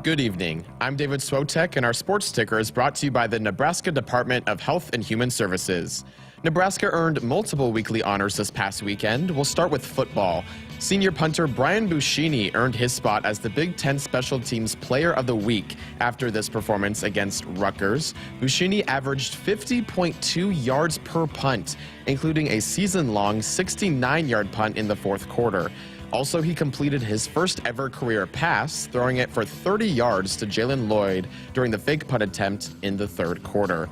Good evening. I'm David Swotek, and our sports ticker is brought to you by the Nebraska Department of Health and Human Services. Nebraska earned multiple weekly honors this past weekend. We'll start with football. Senior punter Brian Buschini earned his spot as the Big Ten Special Teams Player of the Week after this performance against Rutgers. Buschini averaged 50.2 yards per punt, including a season-long 69-yard punt in the fourth quarter. Also, he completed his first ever career pass, throwing it for 30 yards to Jalen Lloyd during the fake punt attempt in the third quarter.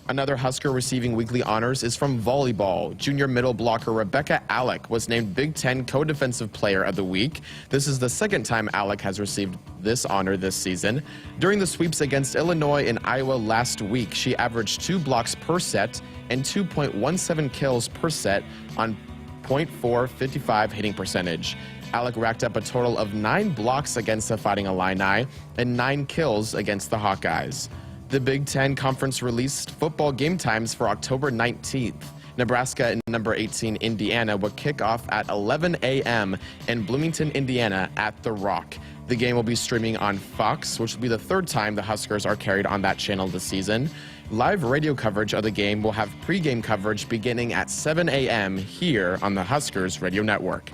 Another Husker receiving weekly honors is from volleyball. Junior middle blocker Rebecca Alec was named Big Ten Co-Defensive Player of the Week. This is the second time Alec has received this honor this season. During the sweeps against Illinois and Iowa last week, she averaged 2 blocks per set and 2.17 kills per set on .455 hitting percentage. Alec racked up a total of 9 blocks against the Fighting Illini and 9 kills against the Hawkeyes. The Big Ten Conference released football game times for October 19th. Nebraska and number 18 Indiana will kick off at 11 a.m. in Bloomington, Indiana at The Rock. The game will be streaming on Fox, which will be the third time the Huskers are carried on that channel this season. Live radio coverage of the game will have pregame coverage beginning at 7 a.m. here on the Huskers Radio Network.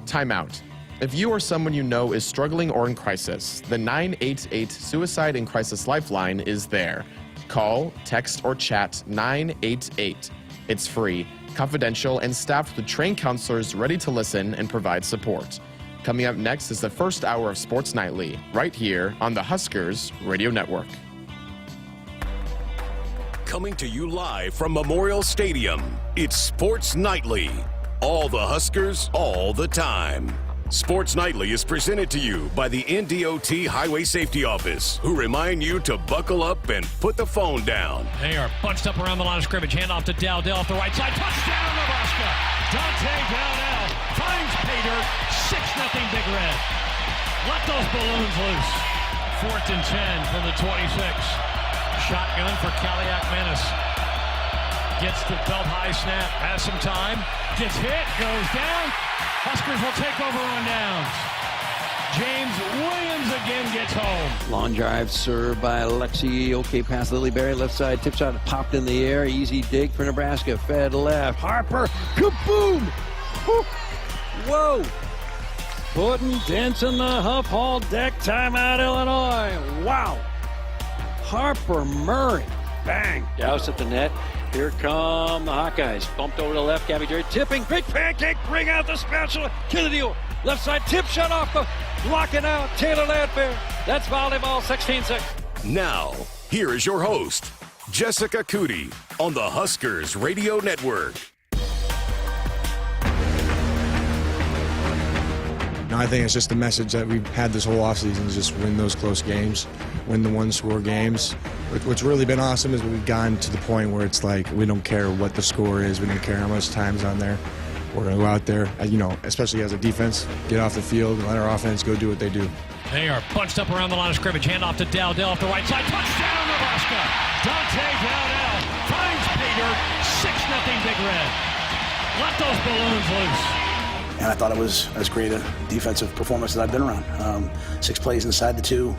Timeout. If you or someone you know is struggling or in crisis, the 988 Suicide and Crisis Lifeline is there. Call, text, or chat 988. It's free, confidential, and staffed with trained counselors ready to listen and provide support. Coming up next is the first hour of Sports Nightly, right here on the Huskers Radio Network. Coming to you live from Memorial Stadium, it's Sports Nightly. All the Huskers, all the time. Sports Nightly is presented to you by the NDOT Highway Safety Office, who remind you to buckle up and put the phone down. They are bunched up around the line of scrimmage. Handoff to Dell. Dell off the right side. Touchdown, Nebraska. Dante Dowdell finds Pater. 6-0 Big Red. Let those balloons loose. 4th and 10 from the 26. Shotgun for Kaliak Menace. Gets the belt high snap. Has some time. Gets hit. Goes down. Huskers will take over on downs. James Williams again gets home. Long drive served by Alexi. Okay pass Lily Berry. Left side tip shot popped in the air. Easy dig for Nebraska. Fed left. Harper. Kaboom! Whoa! Putting dents in the Huff Hall deck. Timeout, Illinois. Wow! Harper Murray. Bang! Douse at the net. Here come the Hawkeyes. Bumped over to the left. Gabby Jerry tipping. Big pancake. Bring out the special. Kill the deal. Left side tip shot off the. Block it out. Taylor Landfair. That's volleyball. 16-6. Now, here is your host, Jessica Coody, on the Huskers Radio Network. No, I think it's just the message that we've had this whole offseason is just win those close games, win the one-score games. What's really been awesome is we've gotten to the point where it's like we don't care what the score is, we don't care how much time's on there. We're going to go out there, especially as a defense, get off the field and let our offense go do what they do. They are bunched up around the line of scrimmage. Handoff to Dell. Dell off the right side. Touchdown, Nebraska. Dante Dowdell finds Pater. 6-0 Big Red. Let those balloons loose. And I thought it was as great a defensive performance as I've been around. 6 plays inside the 2.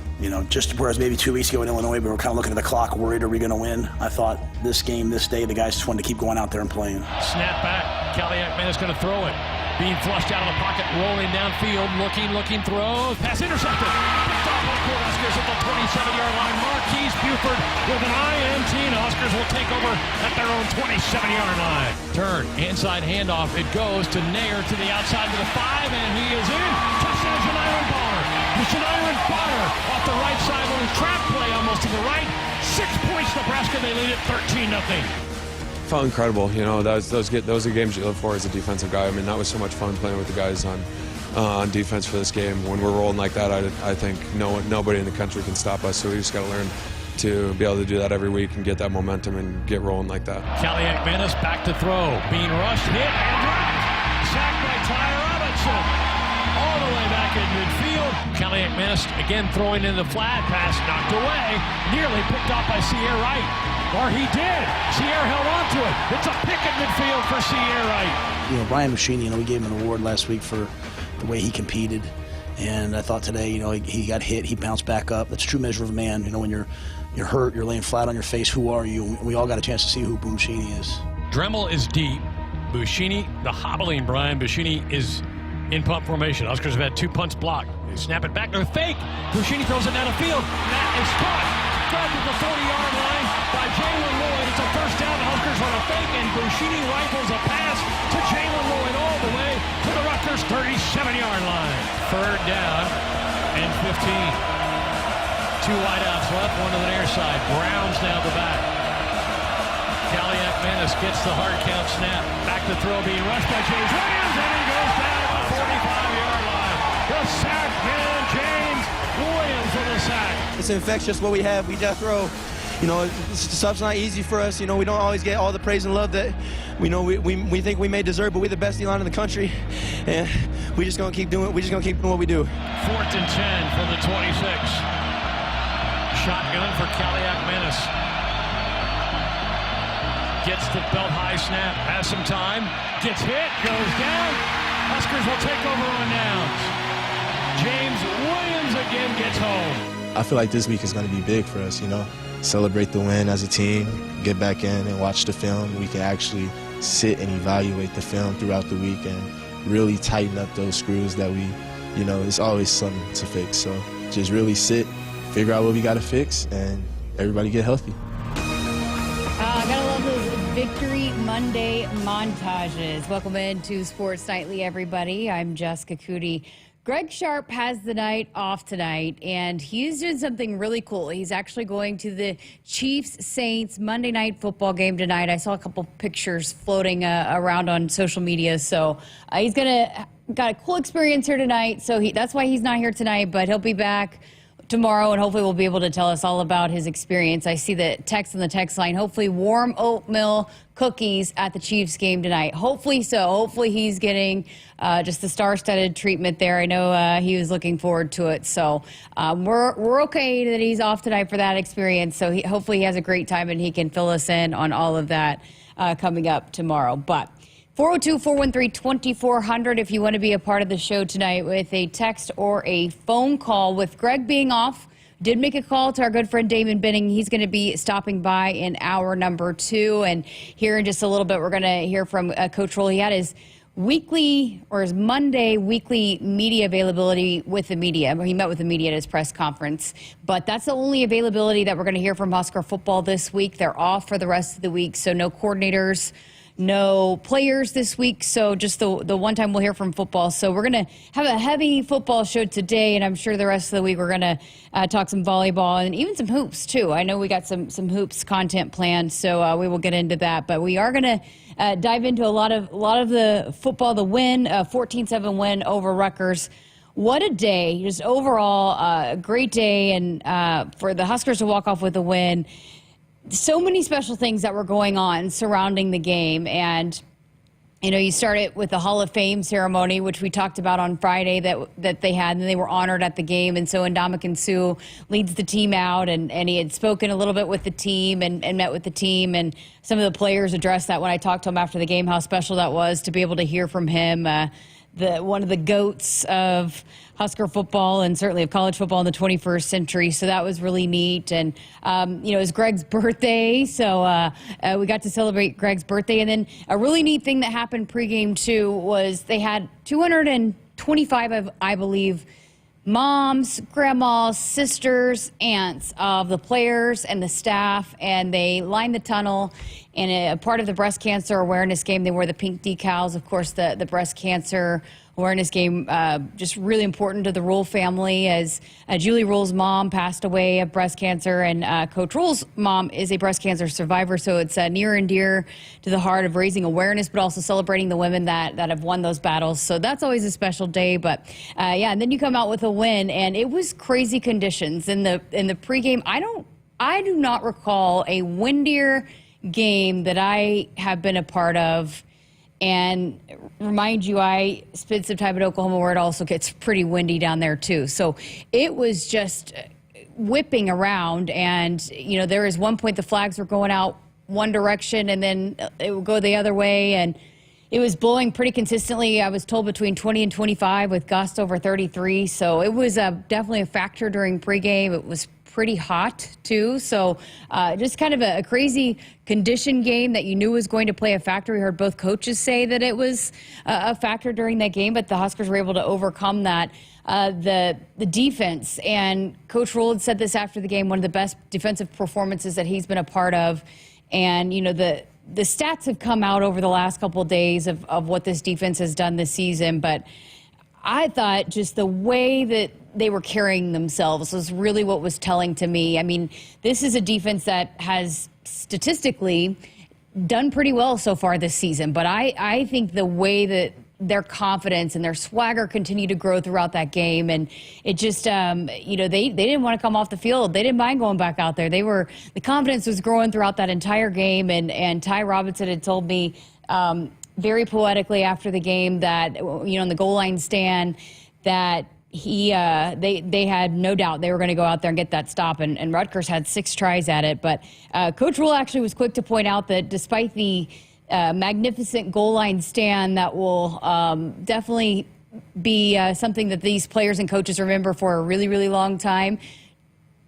Just whereas maybe 2 weeks ago in Illinois, we were kind of looking at the clock, worried, are we going to win? I thought this game, this day, the guys just wanted to keep going out there and playing. Snap back. Kaliak Menace going to throw it. Being flushed out of the pocket, rolling downfield, looking, throws. Pass intercepted. Picked off by Huskers at the 27-yard line. Marquise Buford with an INT, and Huskers will take over at their own 27-yard line. Turn, inside handoff. It goes to Nair to the outside to the 5, and he is in. Touchdown, Shaniron Bonner. Shaniron Bonner off the right side with his trap play almost to the right. 6 points, Nebraska. They lead it 13-0. Felt incredible. Those are games you live for as a defensive guy. I mean, that was so much fun playing with the guys on defense for this game. When we're rolling like that, I think nobody in the country can stop us. So we just got to learn to be able to do that every week and get that momentum and get rolling like that. Kaliak Menace back to throw. Being rushed, hit, and dropped. Sacked by Ty Robinson. All the way back in midfield. Kaliak Menace again throwing in the flat pass, knocked away. Nearly picked off by Sierra Wright. Or he did. Sierra held on to it. It's a pick at midfield for Sierra Wright. Brian Buschini, we gave him an award last week for the way he competed And I thought today, he got hit, he bounced back up. That's a true measure of a man. When you're hurt, you're laying flat on your face, who are you? We all got a chance to see who Buschini is. Dremel is deep. Buschini, the hobbling Brian. Buschini is in punt formation. Huskers have had 2 punts blocked. They snap it back. They're fake. Buschini throws it down the field. That is caught. Grabbed at the 40-yard line by Jalen Lloyd. It's a first down. The Huskers run a fake, and Buschini rifles a pass to Jalen Lloyd all the way to the Rutgers 37-yard line. Third down and 15. 2 wideouts left, one to the near side. Brown's now the back. Akrs gets the hard count snap. Back to throw, being rushed by James Williams, and he goes down at the 45-yard line. The sack man, James Williams with the sack. It's infectious what we have. We death row. Stuff's not easy for us. We don't always get all the praise and love that we think we may deserve, but we're the best D-line in the country, and we just gonna keep doing. We just gonna keep doing what we do. 4th and 10 from the 26. Shotgun for Akrs. Gets the belt high snap, has some time, gets hit, goes down. Huskers will take over on downs. James Williams again gets home. I feel like this week is going to be big for us, Celebrate the win as a team, get back in and watch the film. We can actually sit and evaluate the film throughout the week and really tighten up those screws that we, it's always something to fix. So just really sit, figure out what we got to fix, and everybody get healthy. Gotta love those Victory Monday montages. Welcome into Sports Nightly, everybody. I'm Jessica Coody. Greg Sharpe has the night off tonight, and he's doing something really cool. He's actually going to the Chiefs-Saints Monday night football game tonight. I saw a couple pictures floating around on social media, so he's got a cool experience here tonight. So that's why he's not here tonight, but he'll be back tomorrow, and hopefully will be able to tell us all about his experience. I see the text on the text line. Hopefully warm oatmeal cookies at the Chiefs game tonight. Hopefully so. Hopefully he's getting just the star-studded treatment there. I know he was looking forward to it. So we're okay that he's off tonight for that experience. So hopefully he has a great time and he can fill us in on all of that coming up tomorrow. But 402-413-2400 if you want to be a part of the show tonight with a text or a phone call. With Greg being off, did make a call to our good friend Damon Benning. He's going to be stopping by in hour number 2. And here in just a little bit, we're going to hear from Coach Rhule. He had his his Monday weekly media availability with the media. He met with the media at his press conference. But that's the only availability that we're going to hear from Husker football this week. They're off for the rest of the week, so no coordinators, no players this week, so just the one time we'll hear from football. So we're going to have a heavy football show today, and I'm sure the rest of the week we're going to talk some volleyball and even some hoops, too. I know we got some hoops content planned, so we will get into that. But we are going to dive into a lot of the football, the win, 14-7 win over Rutgers. What a day. Just overall, a great day, and for the Huskers to walk off with a win. So many special things that were going on surrounding the game. And, you started with the Hall of Fame ceremony, which we talked about on Friday that they had, and they were honored at the game. And so Ndamukong Suh leads the team out, and he had spoken a little bit with the team and met with the team. And some of the players addressed that when I talked to him after the game, how special that was to be able to hear from him, one of the GOATs of Husker football and certainly of college football in the 21st century. So that was really neat. And, it was Greg's birthday. So we got to celebrate Greg's birthday. And then a really neat thing that happened pregame, too, was they had 225, I believe, moms, grandmas, sisters, aunts of the players and the staff, and they lined the tunnel. And a part of the breast cancer awareness game, they wore the pink decals. Of course, the breast cancer awareness game, just really important to the Rhule family, as Julie Rhule's mom passed away of breast cancer, and Coach Rhule's mom is a breast cancer survivor. So it's near and dear to the heart of raising awareness, but also celebrating the women that have won those battles. So that's always a special day. But and then you come out with a win, and it was crazy conditions in the pregame. I do not recall a windier game that I have been a part of. And remind you, I spent some time in Oklahoma where it also gets pretty windy down there too. So it was just whipping around, and there was one point the flags were going out one direction and then it would go the other way, and It was blowing pretty consistently. I was told between 20 and 25 with gusts over 33. So it was definitely a factor during pregame. It was pretty hot too. So just kind of a crazy condition game that you knew was going to play a factor. We heard both coaches say that it was a factor during that game, but the Huskers were able to overcome that. The defense, and Coach Rhule had said this after the game, one of the best defensive performances that he's been a part of. And, you know, the stats have come out over the last couple of days of what this defense has done this season, but I thought just the way that they were carrying themselves was really what was telling to me. I mean, this is a defense that has statistically done pretty well so far this season, but I think the way that their confidence and their swagger continue to grow throughout that game, and it just, you know, they didn't want to come off the field. They didn't mind going back out there. The confidence was growing throughout that entire game, and Ty Robinson had told me very poetically after the game that, you know, in the goal line stand, that they had no doubt they were going to go out there and get that stop, and Rutgers had 6 tries at it. But Coach Rhule actually was quick to point out that despite the magnificent goal line stand that will definitely be something that these players and coaches remember for a really, really long time,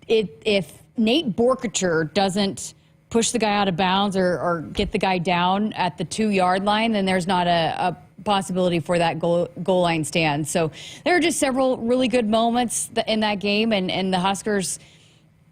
if Nate Borkacher doesn't push the guy out of bounds or get the guy down at the 2-yard line, then there's not a possibility for that goal line stand. So there are just several really good moments in that game, and the Huskers,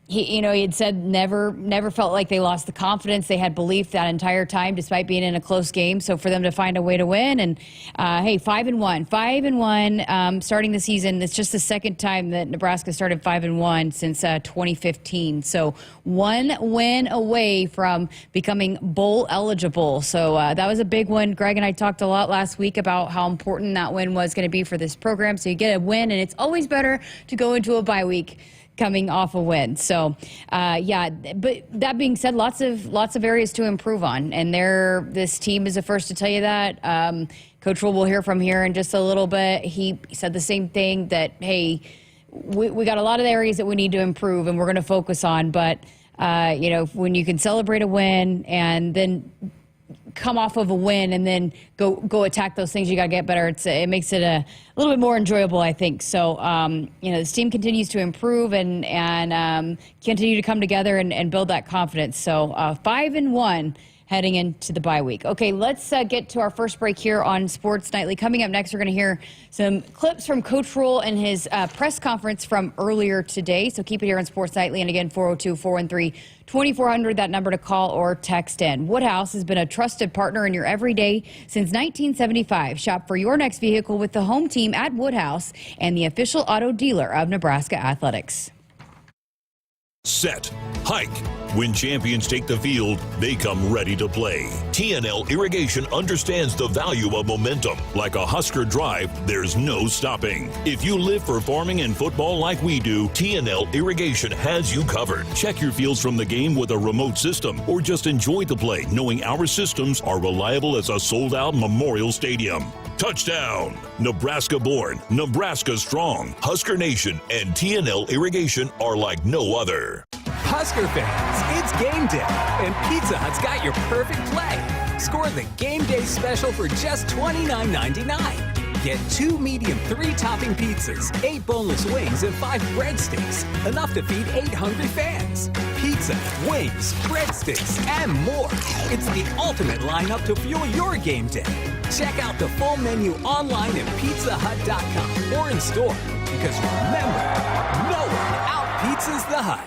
he had said never felt like they lost the confidence. They had belief that entire time, despite being in a close game. So for them to find a way to win, and hey, 5-1 starting the season. It's just the second time that Nebraska started 5-1 since 2015. So 1 win away from becoming bowl eligible. So that was a big one. Greg and I talked a lot last week about how important that win was going to be for this program. So you get a win, and it's always better to go into a bye week coming off a win. So, yeah, but that being said, lots of areas to improve on, and this team is the first to tell you that. Coach Rhule will hear from here in just a little bit. He said the same thing, that, hey, we got a lot of areas that we need to improve and we're going to focus on, but, you know, when you can celebrate a win and then come off of a win and then go attack those things, you got to get better. It makes it a little bit more enjoyable, I think. So, you know, this team continues to improve and continue to come together and build that confidence. So 5-1 heading into the bye week. Okay, let's get to our first break here on Sports Nightly. Coming up next, we're going to hear some clips from Coach Rhule and his press conference from earlier today. So keep it here on Sports Nightly. And again, 402-413-2400, that number to call or text in. Woodhouse has been a trusted partner in your everyday since 1975. Shop for your next vehicle with the home team at Woodhouse and the official auto dealer of Nebraska Athletics. Set, hike. When champions take the field, they come ready to play. TNL Irrigation understands the value of momentum. Like a Husker drive, there's no stopping. If you live for farming and football like we do, TNL Irrigation has you covered. Check your fields from the game with a remote system, or just enjoy the play knowing our systems are reliable as a sold-out Memorial Stadium. Touchdown! Nebraska born, Nebraska strong. Husker Nation and TNL Irrigation are like no other. Husker fans, it's game day, and Pizza Hut's got your perfect play. Score the game day special for just $29.99. Get 2 medium 3-topping pizzas, 8 boneless wings, and 5 breadsticks. Enough to feed 8 hungry fans. Pizza, wings, breadsticks, and more. It's the ultimate lineup to fuel your game day. Check out the full menu online at pizzahut.com or in store. Because remember, no one out-pizzas the Hut.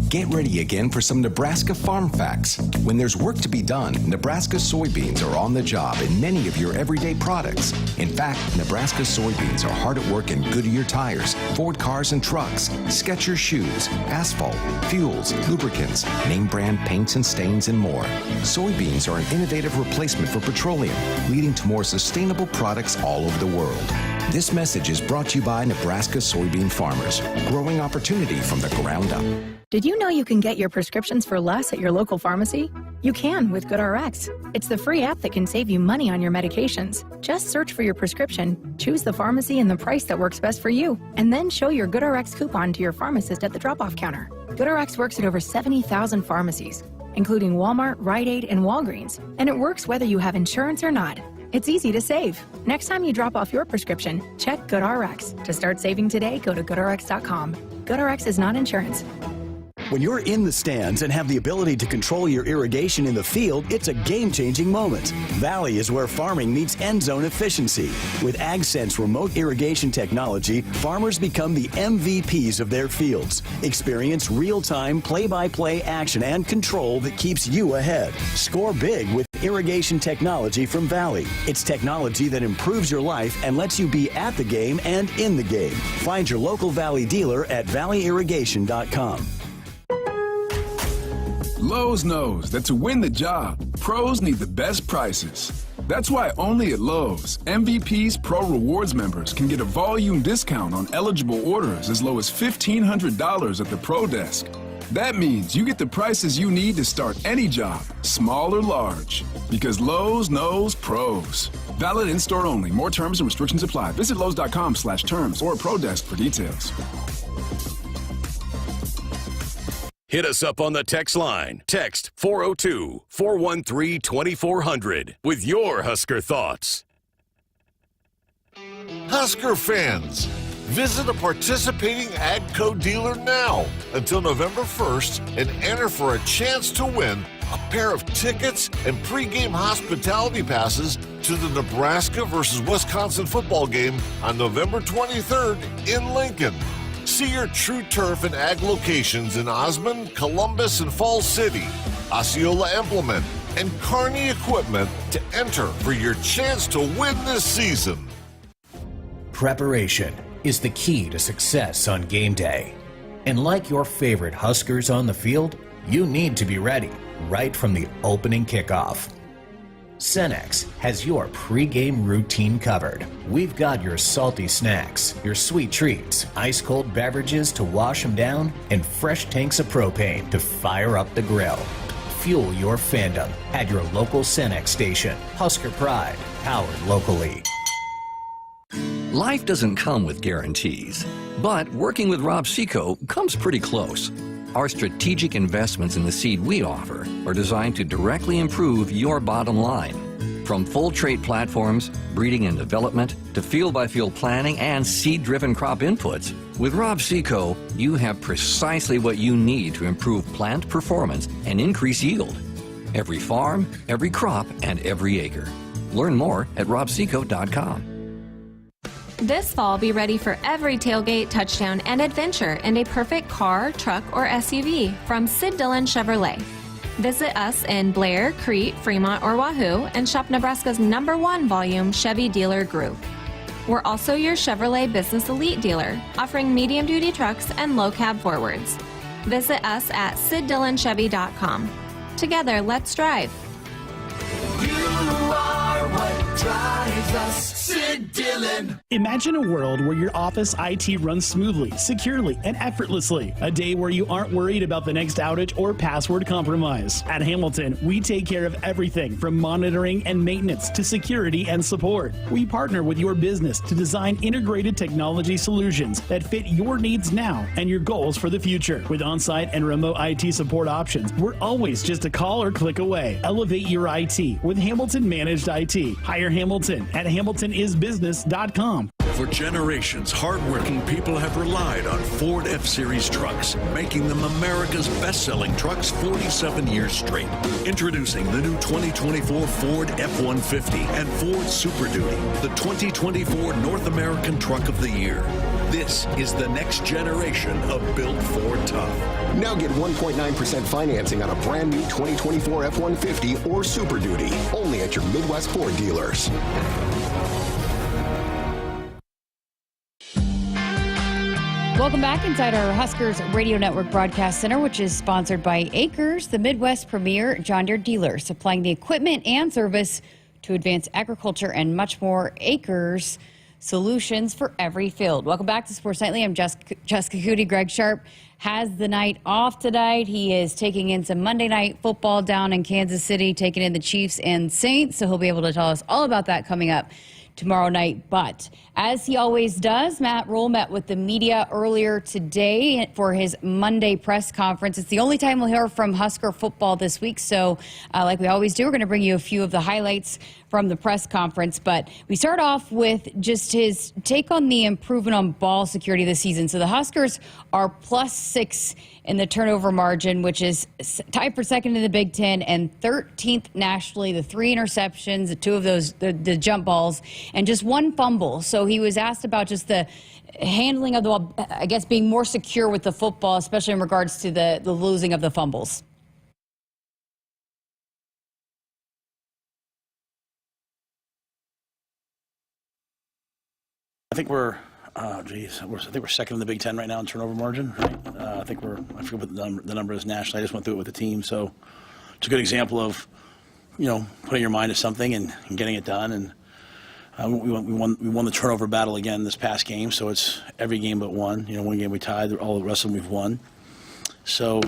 Get ready again for some Nebraska farm facts. When there's work to be done, Nebraska soybeans are on the job in many of your everyday products. In fact, Nebraska soybeans are hard at work in Goodyear tires, Ford cars and trucks, Skechers shoes, asphalt, fuels, lubricants, name brand paints and stains, and more. Soybeans are an innovative replacement for petroleum, leading to more sustainable products all over the world. This message is brought to you by Nebraska soybean farmers, growing opportunity from the ground up. Did you know you can get your prescriptions for less at your local pharmacy? You can with GoodRx. It's the free app that can save you money on your medications. Just search for your prescription, choose the pharmacy and the price that works best for you, and then show your GoodRx coupon to your pharmacist at the drop-off counter. GoodRx works at over 70,000 pharmacies. including Walmart, Rite Aid, and Walgreens. And it works whether you have insurance or not. It's easy to save. Next time you drop off your prescription, check GoodRx. To start saving today, go to goodrx.com. GoodRx is not insurance. When you're in the stands and have the ability to control your irrigation in the field, it's a game-changing moment. Valley is where farming meets end zone efficiency. With AgSense remote irrigation technology, farmers become the MVPs of their fields. Experience real-time, play-by-play action and control that keeps you ahead. Score big with irrigation technology from Valley. It's technology that improves your life and lets you be at the game and in the game. Find your local Valley dealer at valleyirrigation.com. Lowe's knows that to win the job, pros need the best prices. That's why only at Lowe's, MVP's Pro Rewards members can get a volume discount on eligible orders as low as $1,500 at the Pro Desk. That means you get the prices you need to start any job, small or large. Because Lowe's knows pros. Valid in-store only. More terms and restrictions apply. Visit Lowe's.com/terms or Pro Desk for details. Hit us up on the text line. Text 402-413-2400 with your Husker thoughts. Husker fans, visit a participating AGCO dealer now until November 1st and enter for a chance to win a pair of tickets and pregame hospitality passes to the Nebraska versus Wisconsin football game on November 23rd in Lincoln. See your True Turf and Ag locations in Osmond, Columbus, and Falls City, Osceola Implement, and Kearney Equipment to enter for your chance to win this season. Preparation is the key to success on game day. And like your favorite Huskers on the field, you need to be ready right from the opening kickoff. Cenex has your pregame routine covered. We've got your salty snacks, your sweet treats, ice-cold beverages to wash them down, and fresh tanks of propane to fire up the grill. Fuel your fandom at your local Cenex station. Husker Pride, powered locally. Life doesn't come with guarantees, but working with Rob Seco comes pretty close. Our strategic investments in the seed we offer are designed to directly improve your bottom line. From full trait platforms, breeding and development, to field-by-field planning and seed-driven crop inputs, with Rob Seco, you have precisely what you need to improve plant performance and increase yield. Every farm, every crop, and every acre. Learn more at robseco.com. This fall, be ready for every tailgate, touchdown, and adventure in a perfect car, truck, or SUV from Sid Dillon Chevrolet. Visit us in Blair, Crete, Fremont, or Wahoo and shop Nebraska's #1 volume Chevy dealer group. We're also your Chevrolet Business Elite dealer, offering medium-duty trucks and low-cab forwards. Visit us at SidDillonChevy.com. Together, let's drive. You are what drives us, Sid Dillon. Imagine a world where your office IT runs smoothly, securely, and effortlessly. A day where you aren't worried about the next outage or password compromise. At Hamilton, we take care of everything from monitoring and maintenance to security and support. We partner with your business to design integrated technology solutions that fit your needs now and your goals for the future. With on-site and remote IT support options, we're always just a call or click away. Elevate your IT with Hamilton Managed IT. Hire Hamilton at hamiltonisbusiness.com. For generations, hardworking people have relied on Ford F-Series trucks, making them America's best-selling trucks 47 years straight. Introducing the new 2024 Ford F-150 and Ford Super Duty, the 2024 North American Truck of the Year. This is the next generation of built Ford tough. Now get 1.9% financing on a brand new 2024 F-150 or Super Duty, only at your Midwest Ford dealers. Welcome back inside our Huskers Radio Network Broadcast Center, which is sponsored by Akrs, the Midwest premier John Deere dealer, supplying the equipment and service to advance agriculture and much more. Akrs, solutions for every field. Welcome back to Sports Nightly. I'm Jessica Coody. Greg Sharpe has the night off tonight. He is taking in some Monday night football down in Kansas City, taking in the Chiefs and Saints, so he'll be able to tell us all about that coming up tomorrow night. But as he always does, Rhule met with the media earlier today for his Monday press conference. It's the only time we'll hear from Husker football this week. So like we always do, we're going to bring you a few of the highlights from the press conference. But we start off with just his take on the improvement on ball security this season. So the Huskers are +6 in the turnover margin, which is tied for second in the Big Ten and 13th nationally. The 3 interceptions, the 2 of those, the jump balls, and just 1 fumble. So he was asked about just the handling of the ball, I guess being more secure with the football, especially in regards to the losing of the fumbles. I think we're second in the Big Ten right now in turnover margin. Right? I think I forget what the number is nationally. I just went through it with the team, so it's a good example of, putting your mind to something and getting it done. And we won the turnover battle again this past game, so it's every game but one. One game we tied, all the rest of them we've won. So.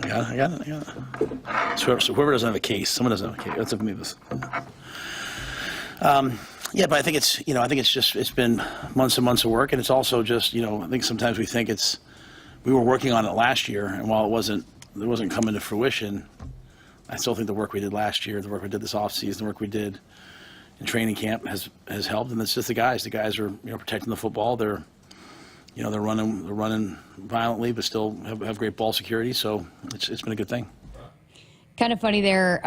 I got it. So whoever doesn't have a case, someone doesn't have a case. That's up to me. Yeah, but I think it's been months and months of work, and it's also just, I think sometimes we think we were working on it last year, and while it wasn't coming to fruition, I still think the work we did last year, the work we did this offseason, the work we did in training camp has helped, and it's just the guys. The guys are, protecting the football. They're running violently, but still have great ball security. So it's been a good thing. Kind of funny there.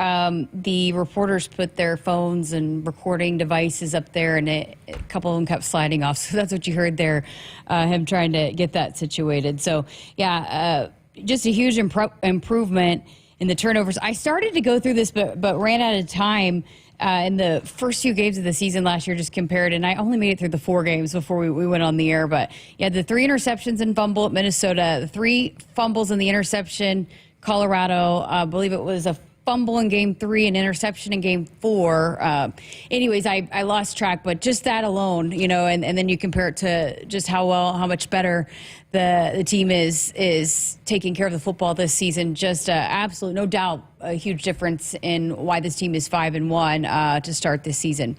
The reporters put their phones and recording devices up there, and a couple of them kept sliding off. So that's what you heard there, him trying to get that situated. So yeah, just a huge improvement in the turnovers. I started to go through this, but ran out of time. In the first few games of the season last year, just compared, and I only made it through the 4 games before we went on the air. But yeah, the 3 interceptions and fumble at Minnesota, the 3 fumbles and the interception, Colorado. I believe it was a fumble in game 3, an interception in game 4. Anyways, I lost track, but just that alone, and then you compare it to just how much better the team is taking care of the football this season. Just absolute, no doubt, a huge difference in why this team is 5-1 to start this season.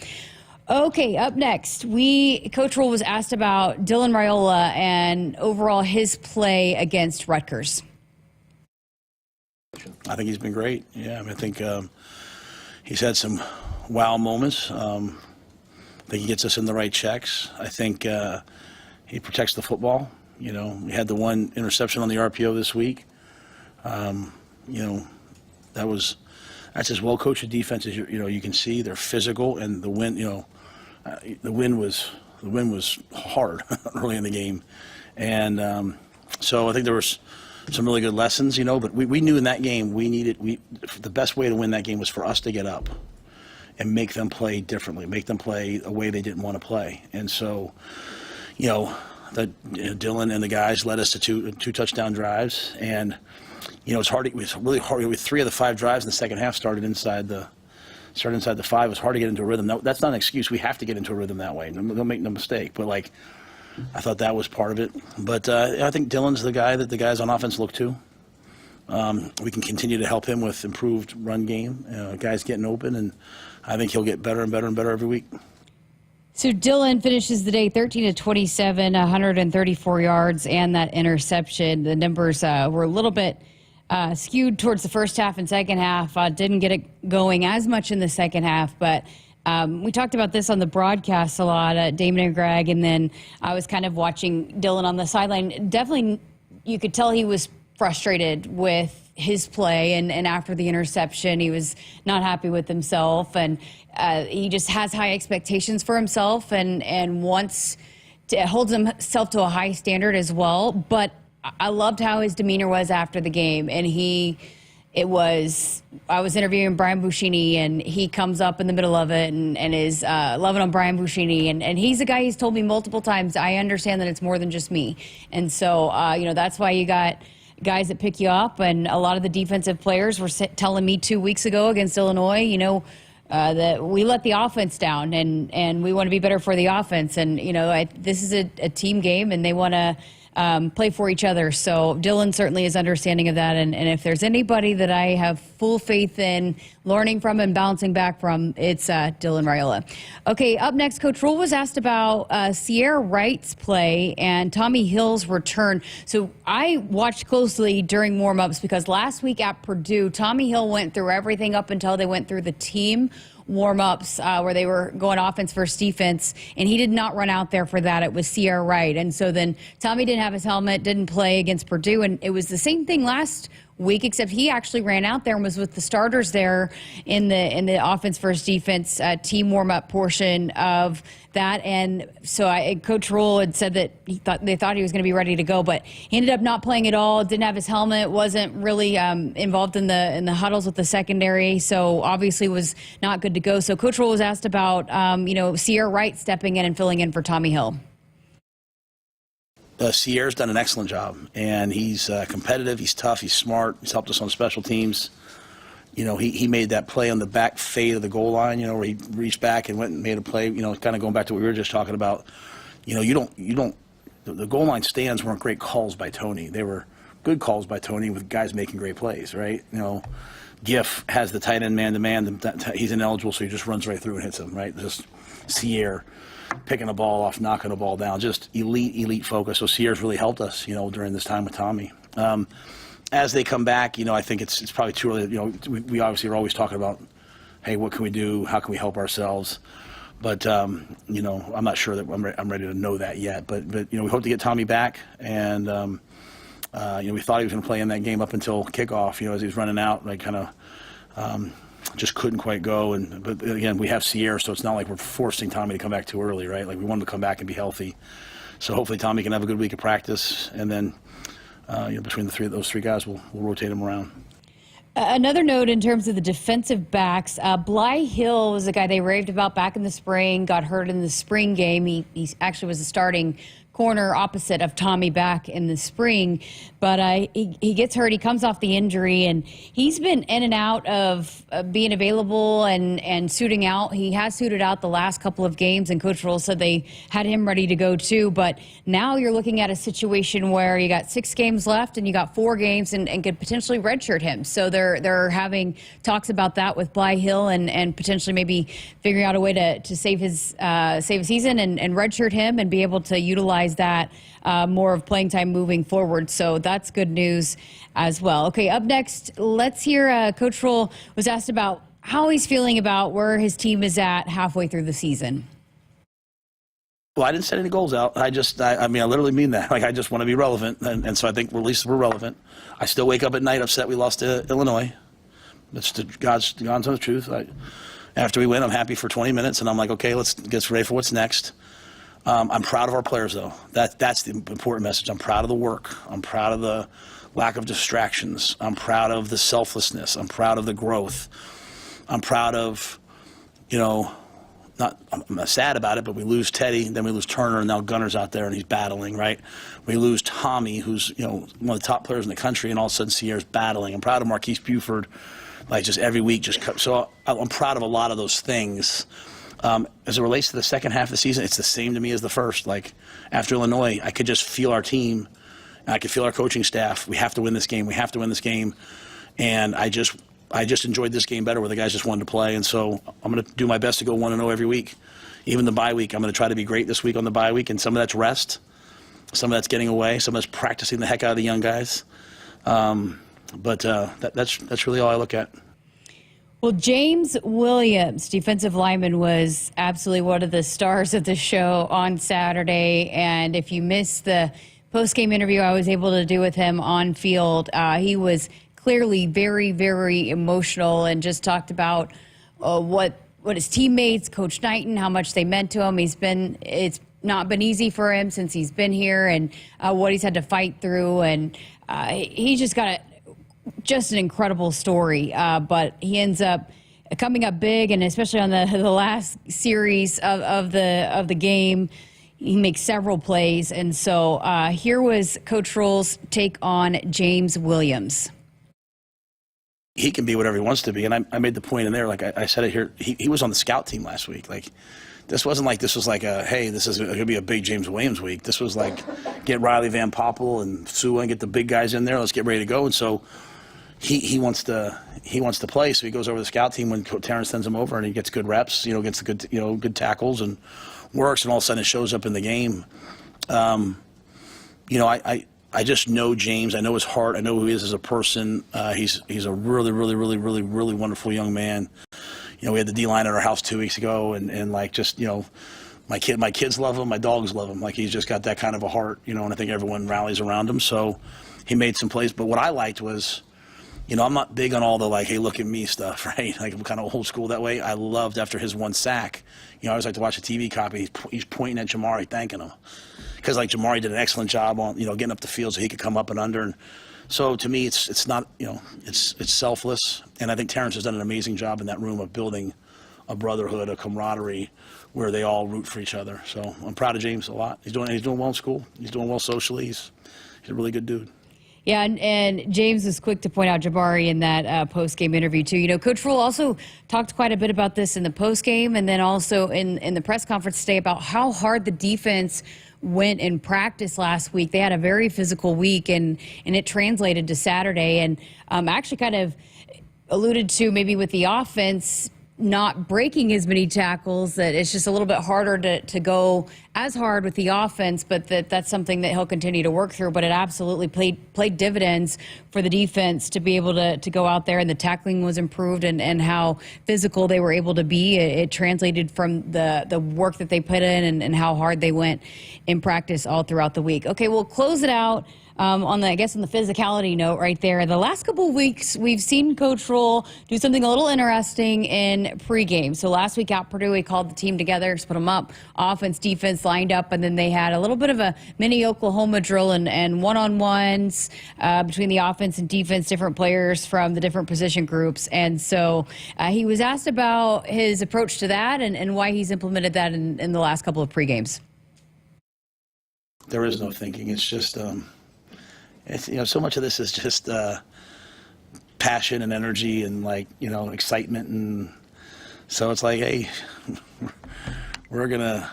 Okay, up next, Coach Rhule was asked about Dylan Raiola and overall his play against Rutgers. I think he's been great. Yeah, I think he's had some wow moments. I think he gets us in the right checks. I think he protects the football. We had the 1 interception on the RPO this week. That's as well coached a defense as you can see. They're physical, and the win. The win was hard early in the game, and so I think there was some really good lessons, but we knew in that game the bbest way to win that game was for us to get up and make them play differently, make them play a way they didn't want to play. And so, Dylan and the guys led us to two touchdown drives, and it's hard. It was really hard. With 3 of the 5 drives in the second half started inside the 5. It was hard to get into a rhythm. No, that's not an excuse. We have to get into a rhythm that way. Don't make no mistake. But I thought that was part of it. But I think Dylan's the guy that the guys on offense look to. We can continue to help him with improved run game, guys getting open, and I think he'll get better and better and better every week. So Dylan finishes the day 13-27, 134 yards, and that interception. The numbers were a little bit skewed towards the first half and second half. Didn't get it going as much in the second half, but we talked about this on the broadcast a lot, Damon and Greg, and then I was kind of watching Dylan on the sideline. Definitely, you could tell he was frustrated with his play, and after the interception, he was not happy with himself, and he just has high expectations for himself and wants to holds himself to a high standard as well. But I loved how his demeanor was after the game, and I was interviewing Brian Buschini, and he comes up in the middle of it and is loving on Brian Buschini, and he's a guy, he's told me multiple times, I understand that it's more than just me. And so, that's why you got guys that pick you up, and a lot of the defensive players were telling me 2 weeks ago against Illinois, that we let the offense down, and we want to be better for the offense. And, this is a team game, and they want to play for each other. So Dylan certainly is understanding of that. And if there's anybody that I have full faith in learning from and bouncing back from, it's Dylan Rhule. Okay, up next, Coach Rhule was asked about Sierra Wright's play and Tommy Hill's return. So I watched closely during warm-ups because last week at Purdue, Tommy Hill went through everything up until they went through the team warm-ups where they were going offense versus defense, and he did not run out there for that. It was Sierra Wright. And so then Tommy didn't have his helmet, didn't play against Purdue, and it was the same thing last week, except he actually ran out there and was with the starters there in the offense versus defense team warm-up portion of that. And so Coach Rhule had said that they thought he was going to be ready to go, but he ended up not playing at all, didn't have his helmet, wasn't really involved in the huddles with the secondary, so obviously was not good to go. So Coach Rhule was asked about Sierra Wright stepping in and filling in for Tommy Hill. Sierra's done an excellent job, and he's competitive, he's tough, he's smart, he's helped us on special teams. He made that play on the back fade of the goal line, where he reached back and went and made a play, kind of going back to what we were just talking about. The goal line stands weren't great calls by Tony. They were good calls by Tony with guys making great plays, right? Giff has the tight end man-to-man. He's ineligible, so he just runs right through and hits him, right? Just Sierra picking a ball off, knocking a ball down, just elite focus. So Sierra's really helped us, during this time with Tommy. As they come back, I think it's probably too early. We obviously are always talking about, hey, what can we do? How can we help ourselves? But I'm not sure that I'm ready to know that yet. But we hope to get Tommy back, and we thought he was going to play in that game up until kickoff. As he was running out, kind of just couldn't quite go. But again, we have Sierra, so it's not like we're forcing Tommy to come back too early, right? Like we want him to come back and be healthy. So hopefully Tommy can have a good week of practice, and then between those three guys, we'll rotate him around. Another note in terms of the defensive backs, Bly Hill was a guy they raved about back in the spring, got hurt in the spring game. He actually was a starting corner opposite of Tommy back in the spring, but he gets hurt. He comes off the injury, and he's been in and out of being available and suiting out. He has suited out the last couple of games, and Coach Rhule said they had him ready to go too. But now you're looking at a situation where you got 6 games left and you got 4 games and could potentially redshirt him. So they're having talks about that with Bly Hill and potentially maybe figuring out a way to save his season and redshirt him and be able to utilize that more of playing time moving forward. So that's good news as well. Okay, up next, let's hear Coach Rhule was asked about how he's feeling about where his team is at halfway through the season. Well, I didn't set any goals out. I literally mean that. I just want to be relevant, and so I think at least we're relevant. I still wake up at night upset we lost to Illinois. That's God's honest truth. After we win, I'm happy for 20 minutes, and I'm like, okay, let's get ready for what's next. I'm proud of our players, though. That's the important message. I'm proud of the work. I'm proud of the lack of distractions. I'm proud of the selflessness. I'm proud of the growth. I'm proud of, I'm not sad about it, but we lose Teddy, then we lose Turner, and now Gunner's out there and he's battling, right? We lose Tommy, who's, one of the top players in the country, and all of a sudden Sierra's battling. I'm proud of Marquise Buford, just every week. So I'm proud of a lot of those things. As it relates to the second half of the season, it's the same to me as the first. After Illinois, I could just feel our team, and I could feel our coaching staff. We have to win this game. We have to win this game. And I just enjoyed this game better where the guys just wanted to play. And so I'm going to do my best to go 1-0 every week. Even the bye week, I'm going to try to be great this week on the bye week. And some of that's rest. Some of that's getting away. Some of that's practicing the heck out of the young guys. But that's really all I look at. Well, James Williams, defensive lineman, was absolutely one of the stars of the show on Saturday. And if you missed the post-game interview I was able to do with him on field, he was clearly very, very emotional and just talked about what his teammates, Coach Knighton, how much they meant to him. It's not been easy for him since he's been here, and what he's had to fight through. And he just got just an incredible story, but he ends up coming up big, and especially on the last series of the game, he makes several plays. And so here was Coach Rhule's take on James Williams. He can be whatever he wants to be, and I made the point in there, I said it here, he was on the scout team last week. this wasn't like this was like hey, this is going to be a big James Williams week. This was like get Riley Van Poppel and Sue and get the big guys in there. Let's get ready to go. And so he wants to play. So he goes over to the scout team when Terrence sends him over, and he gets good reps. Gets the good tackles and works, and all of a sudden it shows up in the game. I just know James. I know his heart. I know who he is as a person. He's a really, really, really, really, really wonderful young man. We had the D-line at our house 2 weeks ago, and my kids love him. My dogs love him. Like, he's just got that kind of a heart, and I think everyone rallies around him. So he made some plays. But what I liked was, I'm not big on all the, like, hey, look at me stuff, right? Like, I'm kind of old school that way. I loved after his one sack. I always like to watch a TV copy. He's pointing at Jamari, thanking him. Because, like, Jamari did an excellent job on, getting up the field so he could come up and under. And so, to me, it's not, it's selfless. And I think Terrence has done an amazing job in that room of building a brotherhood, a camaraderie, where they all root for each other. So I'm proud of James a lot. He's doing well in school. He's doing well socially. He's a really good dude. Yeah, and James was quick to point out Jabari in that post-game interview, too. Coach Rhule also talked quite a bit about this in the post-game and then also in the press conference today about how hard the defense went in practice last week. They had a very physical week, and it translated to Saturday. And actually kind of alluded to maybe with the offense not breaking as many tackles, that it's just a little bit harder to go as hard with the offense, but that's something that he'll continue to work through. But it absolutely played dividends for the defense to be able to go out there, and the tackling was improved, and how physical they were able to be. It translated from the work that they put in and how hard they went in practice all throughout the week. Okay, we'll close it out. On the physicality note right there, the last couple of weeks we've seen Coach Rhule do something a little interesting in pregame. So last week at Purdue, he called the team together, split them up, offense, defense lined up, and then they had a little bit of a mini Oklahoma drill and one-on-ones between the offense and defense, different players from the different position groups. And so he was asked about his approach to that and why he's implemented that in the last couple of pregames. There is no thinking. It's just so much of this is just passion and energy and excitement, and so it's like, hey, we're gonna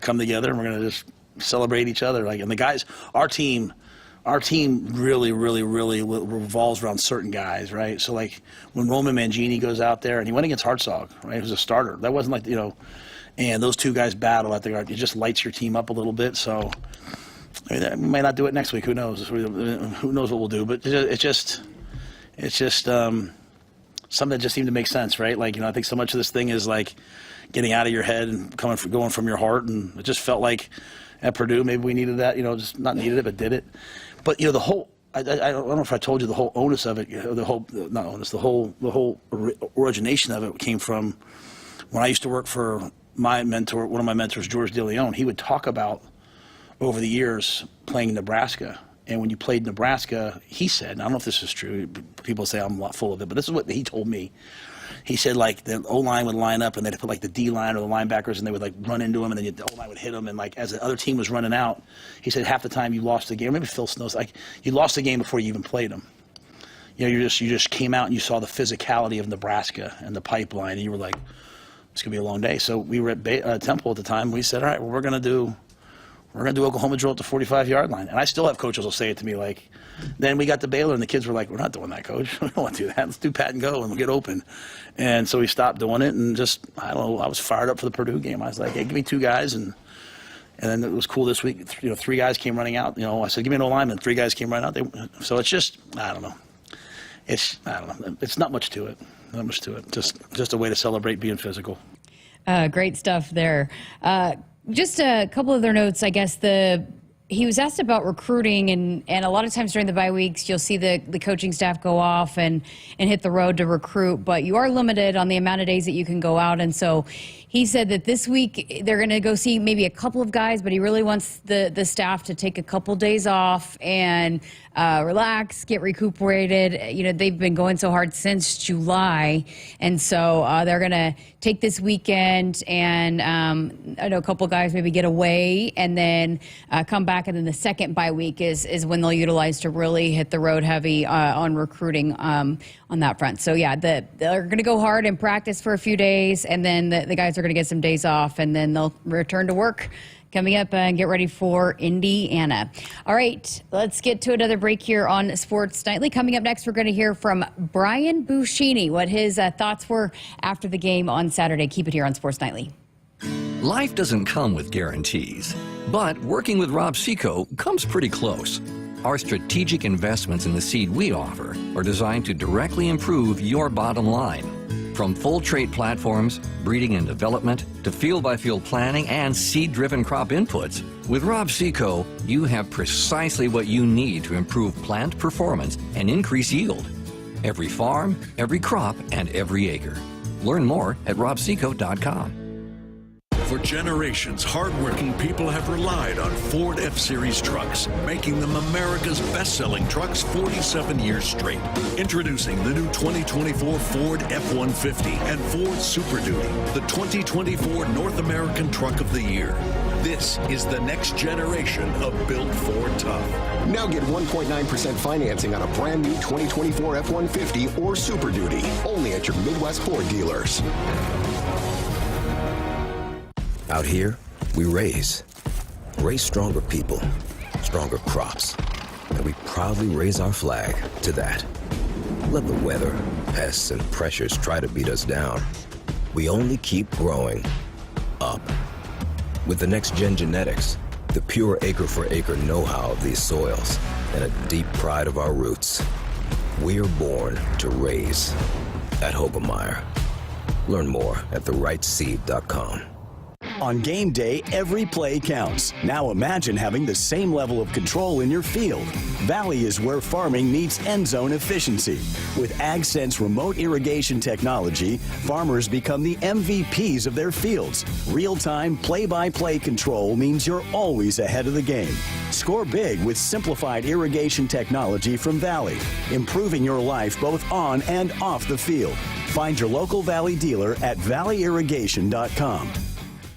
come together and we're gonna just celebrate each other. And the guys, our team really revolves around certain guys, right? So when Roman Mangini goes out there and he went against Hartzog, right? He was a starter. That wasn't and those two guys battle at the guard. It just lights your team up a little bit. So. We might not do it next week. Who knows? Who knows what we'll do? But it's just something that just seemed to make sense, right? I think so much of this thing is getting out of your head and going from your heart, and it just felt like at Purdue maybe we needed that. Just not needed it, but did it. But the whole I don't know if I told you the whole onus of it, the whole origination of it came from when I used to work for one of my mentors, George DeLeon. He would talk about over the years playing Nebraska. And when you played Nebraska, he said, and I don't know if this is true, people say I'm a lot full of it, but this is what he told me. He said the O-line would line up and they'd put the D-line or the linebackers and they would run into him, and then the O-line would hit them, and as the other team was running out, he said half the time you lost the game. Maybe Phil Snow's you lost the game before you even played them. You just came out and you saw the physicality of Nebraska and the pipeline, and you were like, it's going to be a long day. So we were at Temple at the time. We said, all right, well, we're going to do Oklahoma drill at the 45-yard line. And I still have coaches will say it to me then we got to Baylor and the kids were like, we're not doing that, coach. We don't want to do that. Let's do pat and go and we'll get open. And so we stopped doing it, and I was fired up for the Purdue game. I was like, hey, give me two guys. And then it was cool this week. Three guys came running out. I said, give me an O-lineman. Three guys came running out. So it's just, I don't know. It's not much to it. Not much to it. Just a way to celebrate being physical. Great stuff there. Just a couple other notes, I guess. He was asked about recruiting, and a lot of times during the bye weeks, you'll see the coaching staff go off and hit the road to recruit, but you are limited on the amount of days that you can go out. And so he said that this week they're going to go see maybe a couple of guys, but he really wants the staff to take a couple days off and relax, get recuperated. They've been going so hard since July, and so they're going to take this weekend and I know a couple guys maybe get away and then come back, and then the second bye week is when they'll utilize to really hit the road heavy on recruiting on that front. So yeah, they're going to go hard and practice for a few days, and then the guys are going to get some days off, and then they'll return to work coming up and get ready for Indiana. All right, let's get to another break here on Sports Nightly. Coming up next, we're going to hear from Brian Buschini, what his thoughts were after the game on Saturday. Keep it here on Sports Nightly. Life doesn't come with guarantees, but working with Rob Seco comes pretty close. Our strategic investments in the seed we offer are designed to directly improve your bottom line. From full trait platforms, breeding and development, to field-by-field planning and seed-driven crop inputs, with Rob Seco, you have precisely what you need to improve plant performance and increase yield. Every farm, every crop, and every acre. Learn more at robseco.com. For generations, hardworking people have relied on Ford F-Series trucks, making them America's best-selling trucks 47 years straight. Introducing the new 2024 Ford F-150 and Ford Super Duty, the 2024 North American Truck of the Year. This is the next generation of built Ford tough. Now get 1.9% financing on a brand new 2024 F-150 or Super Duty, only at your Midwest Ford dealers. Out here, we raise stronger people, stronger crops, and we proudly raise our flag to that. Let the weather, pests, and pressures try to beat us down. We only keep growing up. With the next-gen genetics, the pure acre-for-acre know-how of these soils, and a deep pride of our roots, we are born to raise at Hogemeyer. Learn more at therightseed.com. On game day, every play counts. Now imagine having the same level of control in your field. Valley is where farming meets end zone efficiency. With AgSense remote irrigation technology, farmers become the MVPs of their fields. Real-time, play-by-play control means you're always ahead of the game. Score big with simplified irrigation technology from Valley, improving your life both on and off the field. Find your local Valley dealer at valleyirrigation.com.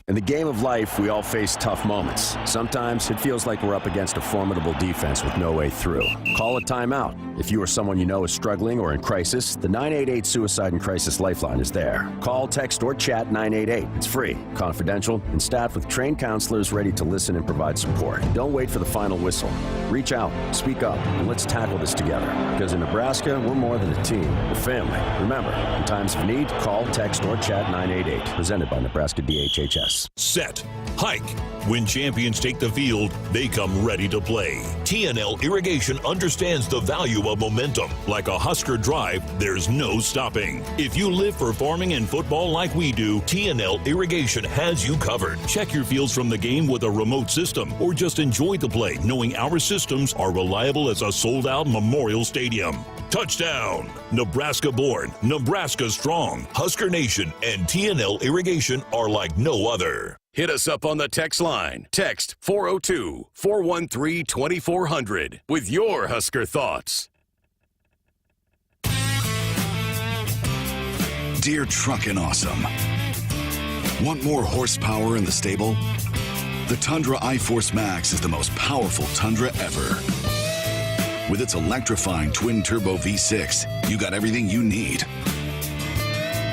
In the game of life, we all face tough moments. Sometimes it feels like we're up against a formidable defense with no way through. Call a timeout. If you or someone you know is struggling or in crisis, the 988 Suicide and Crisis Lifeline is there. Call, text, or chat 988. It's free, confidential, and staffed with trained counselors ready to listen and provide support. Don't wait for the final whistle. Reach out, speak up, and let's tackle this together. Because in Nebraska, we're more than a team. We're family. Remember, in times of need, call, text, or chat 988. Presented by Nebraska DHHS. Set, hike. When champions take the field, they come ready to play. TNL Irrigation understands the value of momentum. Like a Husker drive, there's no stopping. If you live for farming and football like we do, TNL Irrigation has you covered. Check your fields from the game with a remote system, or just enjoy the play knowing our systems are reliable as a sold-out Memorial Stadium. Touchdown! Nebraska born, Nebraska strong. Husker Nation and TNL Irrigation are like no other. Hit us up on the text line. Text 402-413-2400 with your Husker thoughts. Dear Truckin' Awesome. Want more horsepower in the stable? The Tundra iForce Max is the most powerful Tundra ever. With its electrifying twin-turbo V6, you got everything you need.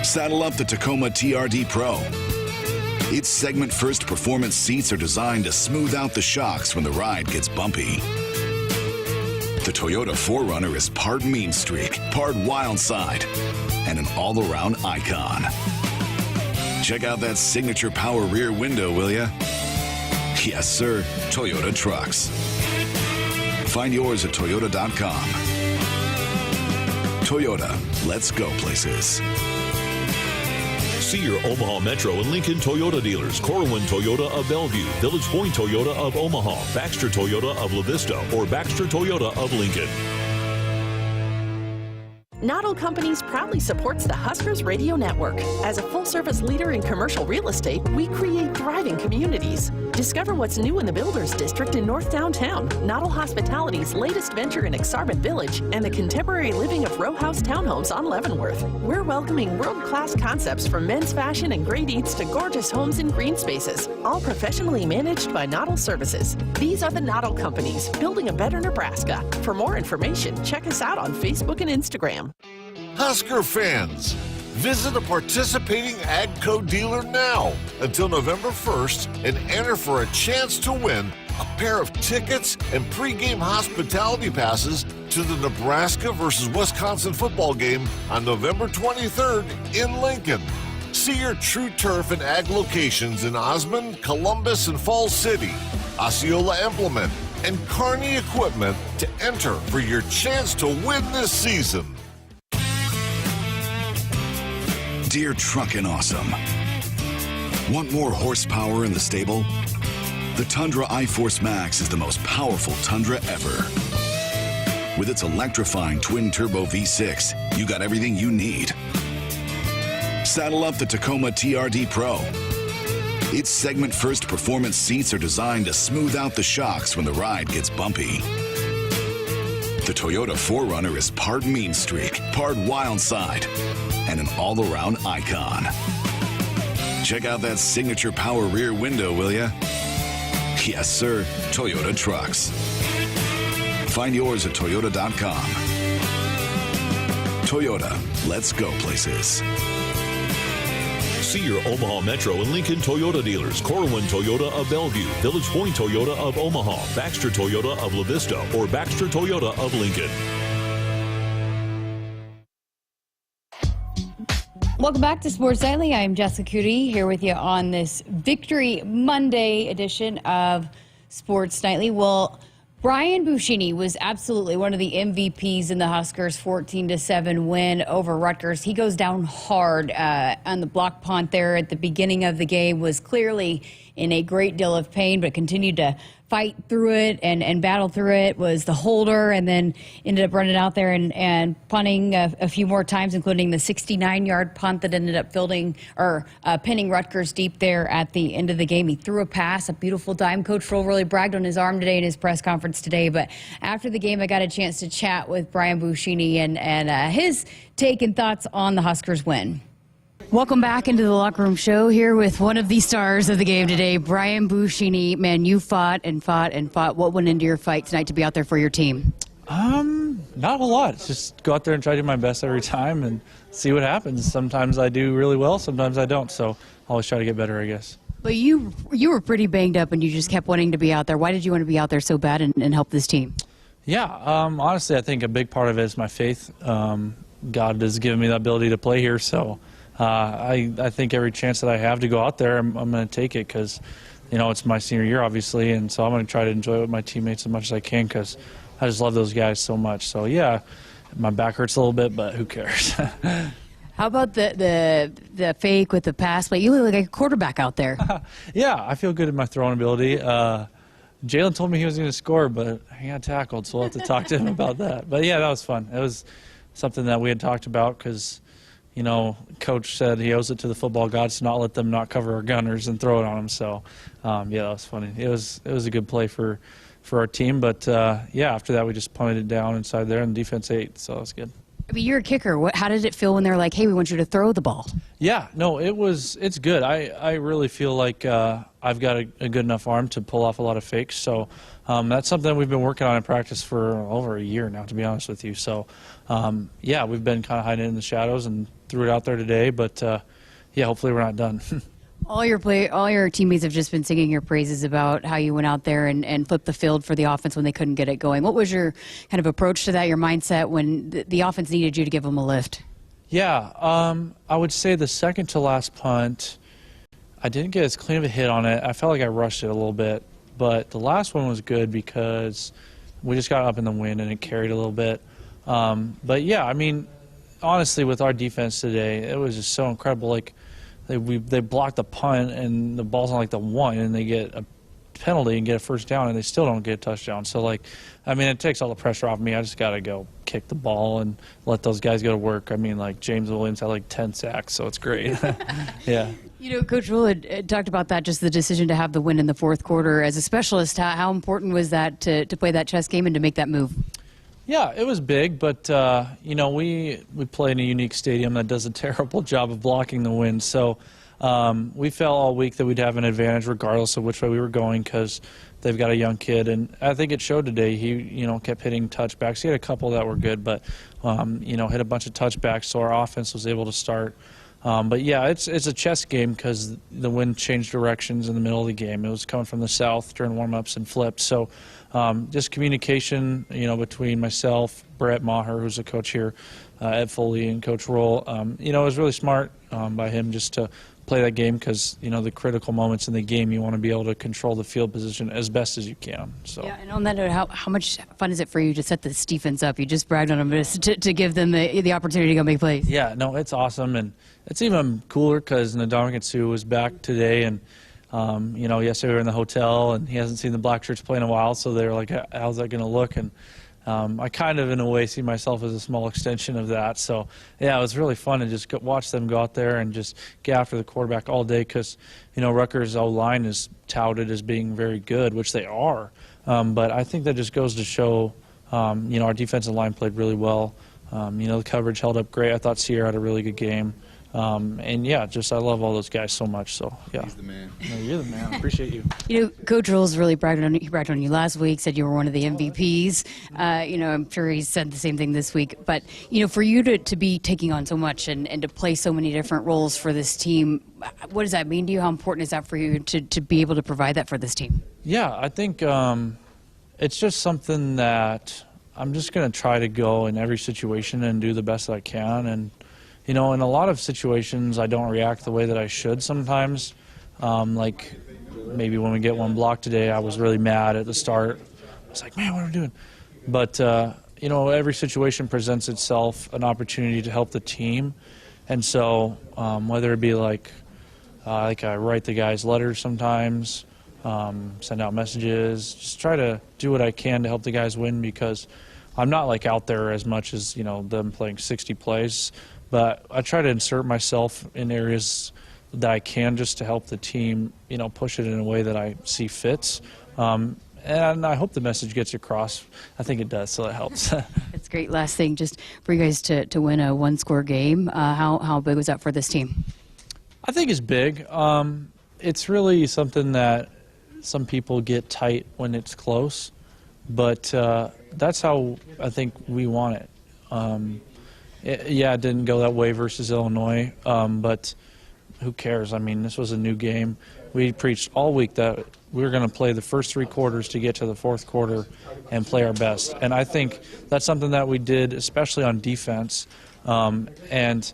Saddle up the Tacoma TRD Pro. Its segment-first performance seats are designed to smooth out the shocks when the ride gets bumpy. The Toyota 4Runner is part mean streak, part wild side, and an all-around icon. Check out that signature power rear window, will ya? Yes, sir, Toyota trucks. Find yours at Toyota.com. Toyota, let's go places. See your Omaha Metro and Lincoln Toyota dealers. Corwin Toyota of Bellevue, Village Point Toyota of Omaha, Baxter Toyota of La Vista, or Baxter Toyota of Lincoln. Noddle Companies proudly supports the Huskers Radio Network. As a full-service leader in commercial real estate, we create thriving communities. Discover what's new in the Builders District in North Downtown, Noddle Hospitality's latest venture in Aksarben Village, and the contemporary living of row house townhomes on Leavenworth. We're welcoming world-class concepts from men's fashion and great eats to gorgeous homes and green spaces, all professionally managed by Noddle Services. These are the Noddle Companies, building a better Nebraska. For more information, check us out on Facebook and Instagram. Husker fans, visit a participating AGCO dealer now until November 1st and enter for a chance to win a pair of tickets and pregame hospitality passes to the Nebraska versus Wisconsin football game on November 23rd in Lincoln. See your True Turf and Ag locations in Osmond, Columbus, and Falls City, Osceola Implement, and Kearney Equipment to enter for your chance to win this season. Dear Truckin' Awesome. Want more horsepower in the stable? The Tundra iForce Max is the most powerful Tundra ever. With its electrifying twin-turbo V6, you got everything you need. Saddle up the Tacoma TRD Pro. Its segment-first performance seats are designed to smooth out the shocks when the ride gets bumpy. The Toyota 4Runner is part mean streak, part wild side, and an all-around icon. Check out that signature power rear window, will ya? Yes, sir, Toyota trucks. Find yours at toyota.com. Toyota, let's go places. See your Omaha Metro and Lincoln Toyota dealers. Corwin Toyota of Bellevue, Village Point Toyota of Omaha, Baxter Toyota of La Vista, or Baxter Toyota of Lincoln. Welcome back to Sports Nightly. I'm Jessica Coody here with you on this Victory Monday edition of Sports Nightly. Well, Brian Buschini was absolutely one of the MVPs in the Huskers' 14-7 win over Rutgers. He goes down hard on the block punt there at the beginning of the game, was clearly in a great deal of pain, but continued to fight through it and battle through it, was the holder, and then ended up running out there and punting a few more times, including the 69-yard punt that ended up pinning Rutgers deep there at the end of the game. He threw a pass, a beautiful dime. Coach Rhule really bragged on his arm today in his press conference today, but after the game, I got a chance to chat with Brian Buschini and his take and thoughts on the Huskers win. Welcome back into the Locker Room Show here with one of the stars of the game today, Brian Buschini. Man, you fought and fought and fought. What went into your fight tonight to be out there for your team? Not a lot. It's just go out there and try to do my best every time and see what happens. Sometimes I do really well, sometimes I don't. So always try to get better, I guess. But you were pretty banged up and you just kept wanting to be out there. Why did you want to be out there so bad and help this team? Yeah, honestly, I think a big part of it is my faith. God has given me the ability to play here, so I think every chance that I have to go out there, I'm going to take it because, it's my senior year, obviously, and so I'm going to try to enjoy it with my teammates as much as I can because I just love those guys so much. So, yeah, my back hurts a little bit, but who cares? How about the fake with the pass play? You look like a quarterback out there. Yeah, I feel good in my throwing ability. Jalen told me he was going to score, but he got tackled, so we'll have to talk to him about that. But, yeah, that was fun. It was something that we had talked about because – Coach said he owes it to the football gods to not let them not cover our gunners and throw it on them. So, yeah, that was funny. It was a good play for our team. But, yeah, after that we just punted it down inside there and the defense ate. So it was good. I mean, you're a kicker. How did it feel when they're like, hey, we want you to throw the ball? Yeah, no, it's good. I really feel like I've got a good enough arm to pull off a lot of fakes. So that's something we've been working on in practice for over a year now, to be honest with you. So, yeah, we've been kind of hiding in the shadows and threw it out there today. But, yeah, hopefully we're not done. All your teammates have just been singing your praises about how you went out there and flipped the field for the offense when they couldn't get it going. What was your kind of approach to that, your mindset when the offense needed you to give them a lift? Yeah, I would say the second to last punt, I didn't get as clean of a hit on it. I felt like I rushed it a little bit. But the last one was good because we just got up in the wind and it carried a little bit. But, yeah, I mean, honestly, with our defense today, it was just so incredible. Like, they blocked the punt, and the ball's on, like, the 1, and they get a penalty and get a first down, and they still don't get a touchdown. So, like, I mean, it takes all the pressure off me. I just got to go kick the ball and let those guys go to work. I mean, like, James Williams had like 10 sacks, so it's great. Yeah. You know, Coach Rhule had talked about that, just the decision to have the win in the fourth quarter. As a specialist, how important was that to play that chess game and to make that move? Yeah, it was big, but, you know, we play in a unique stadium that does a terrible job of blocking the wind. So we felt all week that we'd have an advantage regardless of which way we were going because they've got a young kid. And I think it showed today. He, you know, kept hitting touchbacks. He had a couple that were good, but, you know, hit a bunch of touchbacks, so our offense was able to start. But, yeah, it's a chess game because the wind changed directions in the middle of the game. It was coming from the south during warm-ups and flipped. So just communication, you know, between myself, Brett Maher, who's a coach here, Ed Foley, and Coach Rhule, you know, it was really smart by him just to play that game because, you know, the critical moments in the game, you want to be able to control the field position as best as you can. So. Yeah, and on that note, how much fun is it for you to set this defense up? You just bragged on them to give them the opportunity to go make plays. Yeah, no, it's awesome, and it's even cooler because Ndamukong Suh was back today, and you know, yesterday we were in the hotel, and he hasn't seen the Black Shirts play in a while, so they were like, how's that going to look? And I kind of, in a way, see myself as a small extension of that. So, yeah, it was really fun to just watch them go out there and just get after the quarterback all day because, you know, Rutgers' O-line is touted as being very good, which they are. But I think that just goes to show, you know, our defensive line played really well. You know, the coverage held up great. I thought Sierra had a really good game. And, yeah, just I love all those guys so much. So, yeah. He's the man. No, you're the man. Appreciate you. You know, Coach Rhule's really bragged on you last week, said you were one of the MVPs. You know, I'm sure he said the same thing this week. But, you know, for you to be taking on so much and to play so many different roles for this team, what does that mean to you? How important is that for you to be able to provide that for this team? Yeah, I think it's just something that I'm just going to try to go in every situation and do the best that I can. And, you know, in a lot of situations, I don't react the way that I should sometimes. Like maybe when we get one block today, I was really mad at the start. I was like, man, what are we doing? But, you know, every situation presents itself an opportunity to help the team. And so whether it be like I write the guys letters sometimes, send out messages, just try to do what I can to help the guys win because I'm not like out there as much as, you know, them playing 60 plays. But I try to insert myself in areas that I can just to help the team, you know, push it in a way that I see fits. And I hope the message gets across. I think it does, so that helps. That's great. Last thing, just for you guys to win a one-score game, how big was that for this team? I think it's big. It's really something that some people get tight when it's close, but that's how I think we want it. It didn't go that way versus Illinois, but who cares? I mean, this was a new game. We preached all week that we were going to play the first three quarters to get to the fourth quarter and play our best. And I think that's something that we did, especially on defense. And,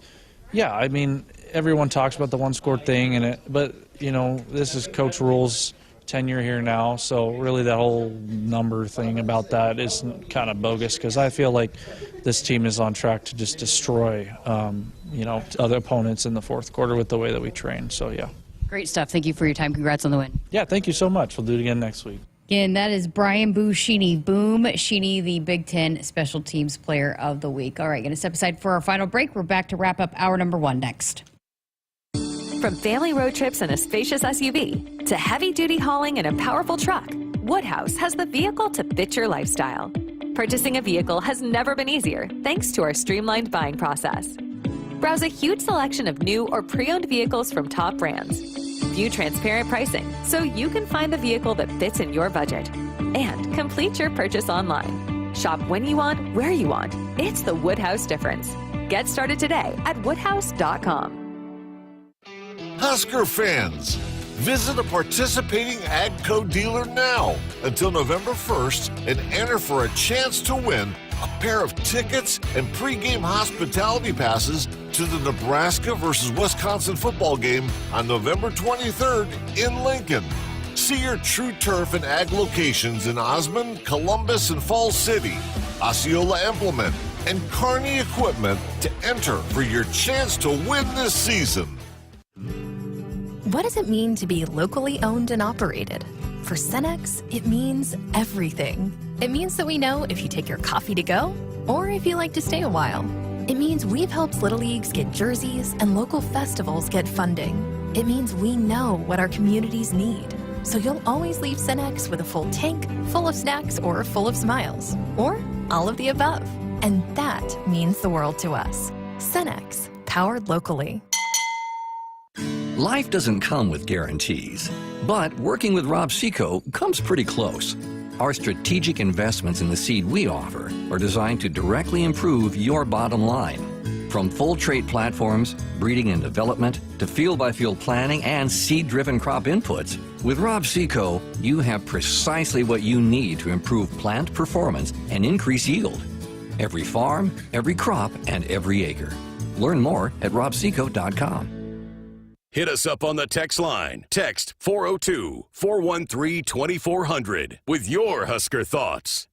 yeah, I mean, everyone talks about the one-score thing, but, you know, this is Coach Rhule's tenure here now, so really that whole number thing about that is kind of bogus because I feel like this team is on track to just destroy, you know, other opponents in the fourth quarter with the way that we train. So, yeah. Great stuff. Thank you for your time. Congrats on the win. Yeah, thank you so much. We'll do it again next week. Again, that is Brian Buschini. Buschini, the Big Ten Special Teams Player of the Week. All right, going to step aside for our final break. We're back to wrap up hour number 1 next. From family road trips in a spacious SUV to heavy-duty hauling in a powerful truck, Woodhouse has the vehicle to fit your lifestyle. Purchasing a vehicle has never been easier thanks to our streamlined buying process. Browse a huge selection of new or pre-owned vehicles from top brands. View transparent pricing so you can find the vehicle that fits in your budget. And complete your purchase online. Shop when you want, where you want. It's the Woodhouse difference. Get started today at woodhouse.com. Husker fans, visit a participating AGCO dealer now until November 1st and enter for a chance to win a pair of tickets and pregame hospitality passes to the Nebraska versus Wisconsin football game on November 23rd in Lincoln. See your True Turf and Ag locations in Osmond, Columbus, and Falls City, Osceola Implement, and Kearney Equipment to enter for your chance to win this season. What does it mean to be locally owned and operated? For Cenex, it means everything. It means that we know if you take your coffee to go or if you like to stay a while. It means we've helped Little Leagues get jerseys and local festivals get funding. It means we know what our communities need. So you'll always leave Cenex with a full tank, full of snacks, or full of smiles. Or all of the above. And that means the world to us. Cenex, powered locally. Life doesn't come with guarantees, but working with Rob Seco comes pretty close. Our strategic investments in the seed we offer are designed to directly improve your bottom line. From full trait platforms, breeding and development, to field-by-field planning and seed-driven crop inputs, with Rob Seco, you have precisely what you need to improve plant performance and increase yield. Every farm, every crop, and every acre. Learn more at robseco.com. Hit us up on the text line. Text 402-413-2400 with your Husker thoughts.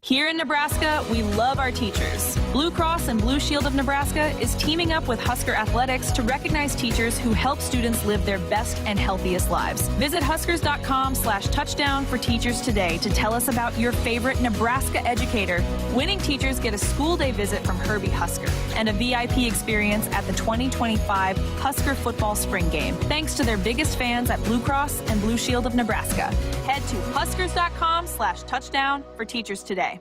Here in Nebraska, we love our teachers. Blue Cross and Blue Shield of Nebraska is teaming up with Husker Athletics to recognize teachers who help students live their best and healthiest lives. Visit huskers.com/touchdown for teachers today to tell us about your favorite Nebraska educator. Winning teachers get a school day visit from Herbie Husker and a VIP experience at the 2025 Husker football spring game, thanks to their biggest fans at Blue Cross and Blue Shield of Nebraska. Head to huskers.com/touchdown for teachers today.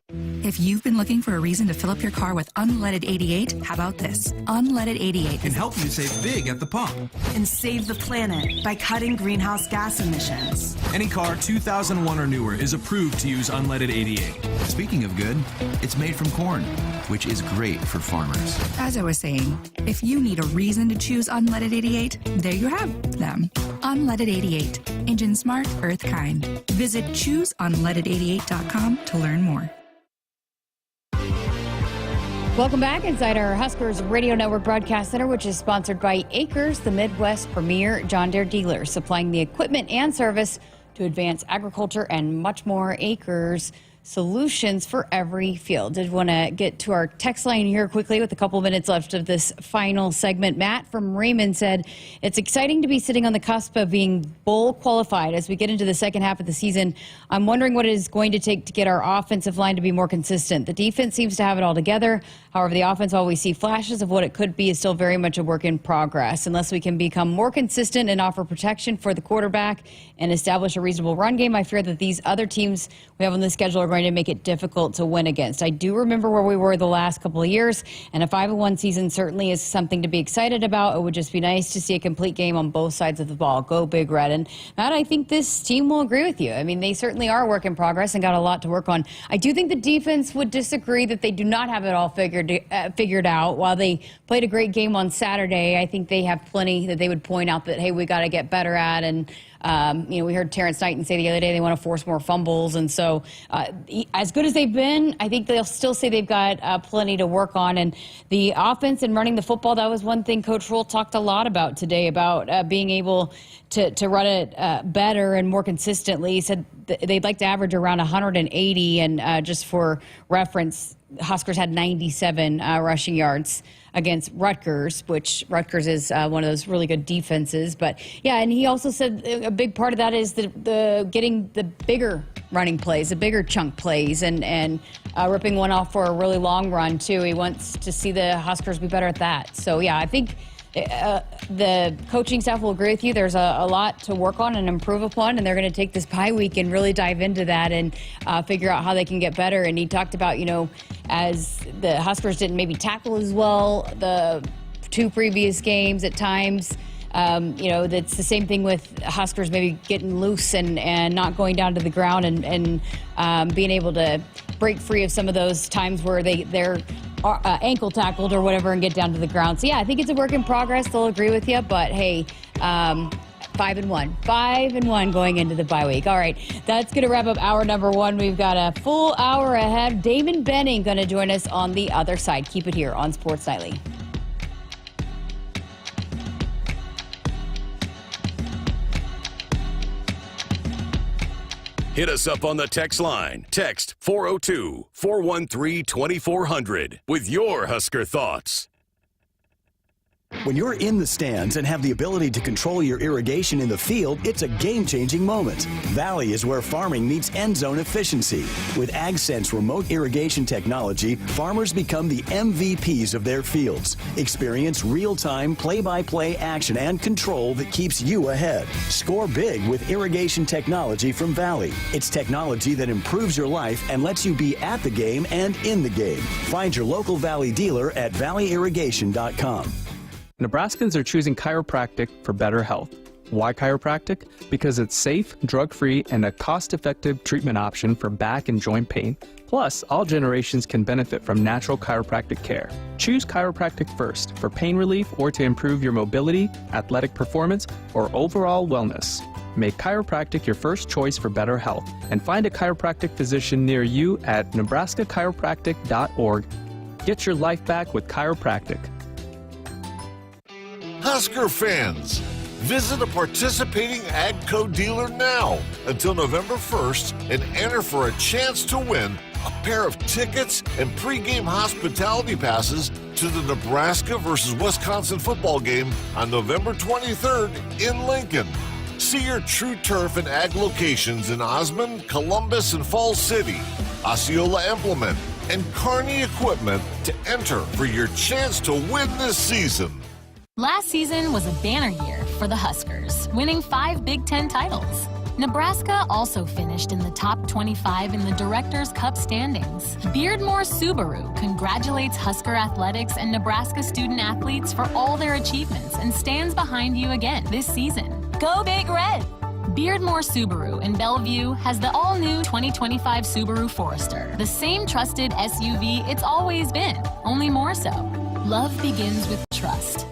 If you've been looking for a reason to fill up your car with unleaded 88, how about this? Unleaded 88 can help you save big at the pump and save the planet by cutting greenhouse gas emissions. Any car 2001 or newer is approved to use unleaded 88. Speaking of good, it's made from corn, which is great for farmers. As I was saying, if you need a reason to choose unleaded 88, there you have them. Unleaded 88. Engine smart, earth kind. Visit chooseunleaded88.com to learn more. Welcome back inside our Huskers Radio Network Broadcast Center, which is sponsored by Akrs, the Midwest premier John Deere dealer, supplying the equipment and service to advance agriculture and much more. Akrs, solutions for every field. Did want to get to our text line here quickly with a couple minutes left of this final segment. Matt from Raymond said, it's exciting to be sitting on the cusp of being bowl qualified as we get into the second half of the season. I'm wondering what it is going to take to get our offensive line to be more consistent. The defense seems to have it all together. However, the offense, while we see flashes of what it could be, is still very much a work in progress. Unless we can become more consistent and offer protection for the quarterback and establish a reasonable run game, I fear that these other teams we have on the schedule are going to make it difficult to win against. I do remember where we were the last couple of years, and a 5-1 season certainly is something to be excited about. It would just be nice to see a complete game on both sides of the ball. Go Big Red. And Matt, I think this team will agree with you. I mean, they certainly are a work in progress and got a lot to work on. I do think the defense would disagree that they do not have it all figured out. While they played a great game on Saturday, I think they have plenty that they would point out that, hey, we got to get better at. And we heard Terrence Knighton say the other day they want to force more fumbles. And so as good as they've been, I think they'll still say they've got plenty to work on. And the offense and running the football, that was one thing Coach Rhule talked a lot about today, about being able to run it better and more consistently. He said they'd like to average around 180. And just for reference, Huskers had 97 rushing yards against Rutgers, which Rutgers is one of those really good defenses. But yeah, and he also said a big part of that is the getting the bigger running plays, the bigger chunk plays, and ripping one off for a really long run too. He wants to see the Huskers be better at that. So yeah, I think the coaching staff will agree with you. There's a lot to work on and improve upon, and they're going to take this bye week and really dive into that and figure out how they can get better. And he talked about, as the Huskers didn't maybe tackle as well the two previous games at times. That's the same thing with Huskers maybe getting loose and not going down to the ground and being able to break free of some of those times where they're ankle tackled or whatever and get down to the ground. So yeah, I think it's a work in progress. They'll agree with you, but hey, 5-1 going into the bye week. All right, that's going to wrap up hour number one. We've got a full hour ahead. Damon Benning going to join us on the other side. Keep it here on Sports Nightly. Hit us up on the text line. Text 402-413-2400 with your Husker thoughts. When you're in the stands and have the ability to control your irrigation in the field, it's a game-changing moment. Valley is where farming meets end zone efficiency. With AgSense remote irrigation technology, farmers become the MVPs of their fields. Experience real-time, play-by-play action and control that keeps you ahead. Score big with irrigation technology from Valley. It's technology that improves your life and lets you be at the game and in the game. Find your local Valley dealer at valleyirrigation.com. Nebraskans are choosing chiropractic for better health. Why chiropractic? Because it's safe, drug-free, and a cost-effective treatment option for back and joint pain. Plus, all generations can benefit from natural chiropractic care. Choose chiropractic first for pain relief or to improve your mobility, athletic performance, or overall wellness. Make chiropractic your first choice for better health and find a chiropractic physician near you at nebraska-chiropractic.org. Get your life back with chiropractic. Husker fans, visit a participating AGCO dealer now until November 1st and enter for a chance to win a pair of tickets and pregame hospitality passes to the Nebraska versus Wisconsin football game on November 23rd in Lincoln. See your True Turf and Ag locations in Osmond, Columbus, and Falls City, Osceola Implement, and Kearney Equipment to enter for your chance to win this season. Last season was a banner year for the Huskers, winning 5 Big Ten titles. Nebraska also finished in the top 25 in the Directors' Cup standings. Beardmore Subaru congratulates Husker Athletics and Nebraska student athletes for all their achievements and stands behind you again this season. Go Big Red! Beardmore Subaru in Bellevue has the all-new 2025 Subaru Forester, the same trusted SUV it's always been, only more so. Love begins with trust.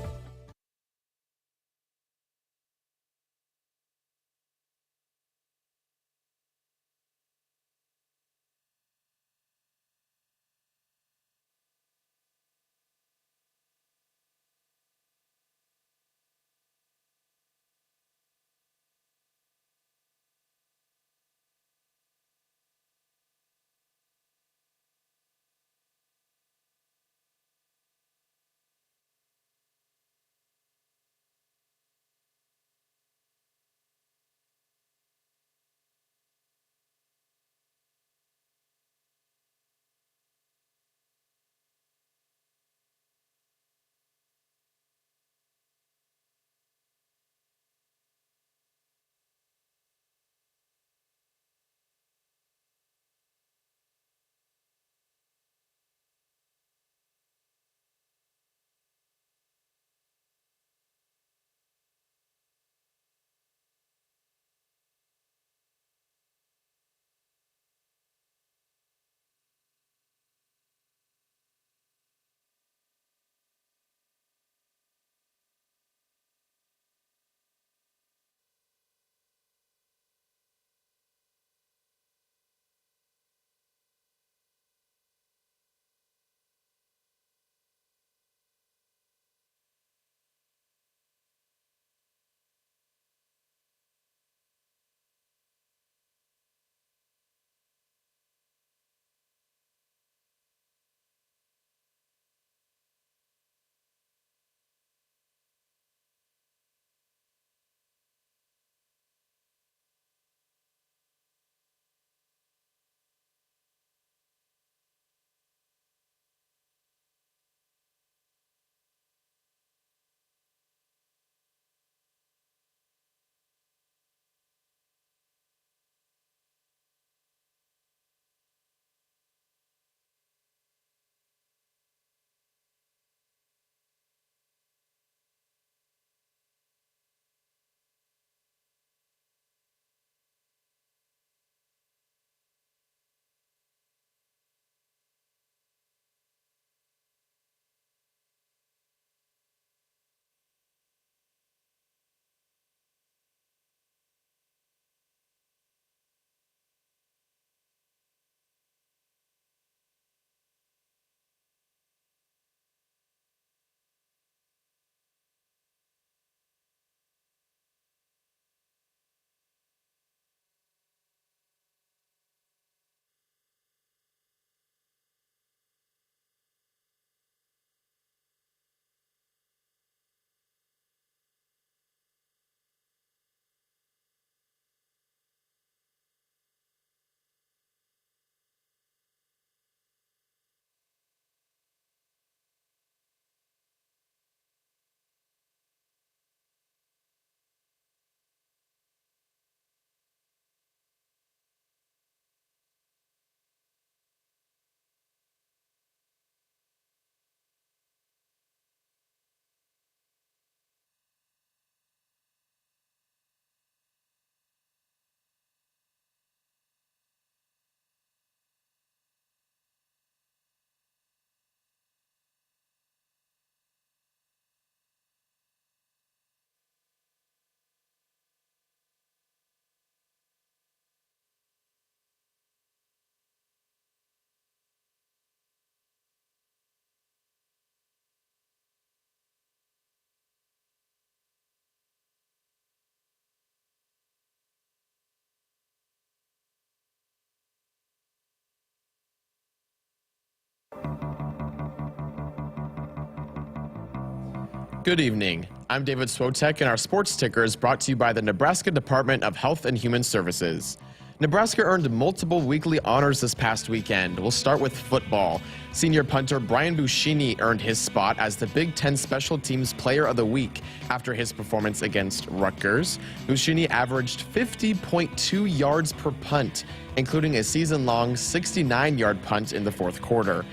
Good evening. I'm David Swotek, and our sports ticker is brought to you by the Nebraska Department of Health and Human Services. Nebraska earned multiple weekly honors this past weekend. We'll start with football. Senior punter Brian Buschini earned his spot as the Big Ten Special Teams Player of the Week after his performance against Rutgers. Buschini averaged 50.2 yards per punt, including a season-long 69-yard punt in the fourth quarter.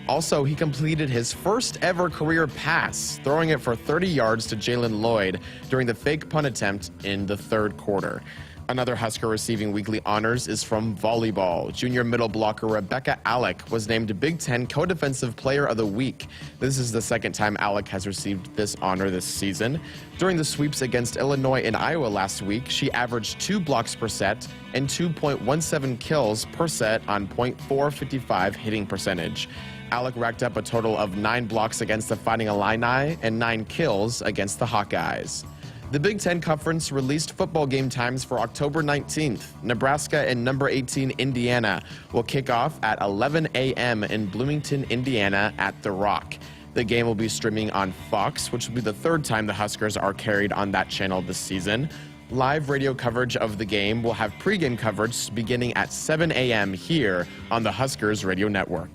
Also, he completed his first ever career pass, throwing it for 30 yards to Jalen Lloyd during the fake punt attempt in the third quarter. Another Husker receiving weekly honors is from volleyball. Junior middle blocker Rebecca Alec was named Big Ten Co-Defensive Player of the Week. This is the second time Alec has received this honor this season. During the sweeps against Illinois and Iowa last week, she averaged 2 blocks per set and 2.17 kills per set on .455 hitting percentage. Alec racked up a total of 9 blocks against the Fighting Illini and 9 kills against the Hawkeyes. The Big Ten Conference released football game times for October 19th. Nebraska and number 18 Indiana will kick off at 11 a.m. in Bloomington, Indiana at The Rock. The game will be streaming on Fox, which will be the third time the Huskers are carried on that channel this season. Live radio coverage of the game will have pregame coverage beginning at 7 a.m. here on the Huskers Radio Network.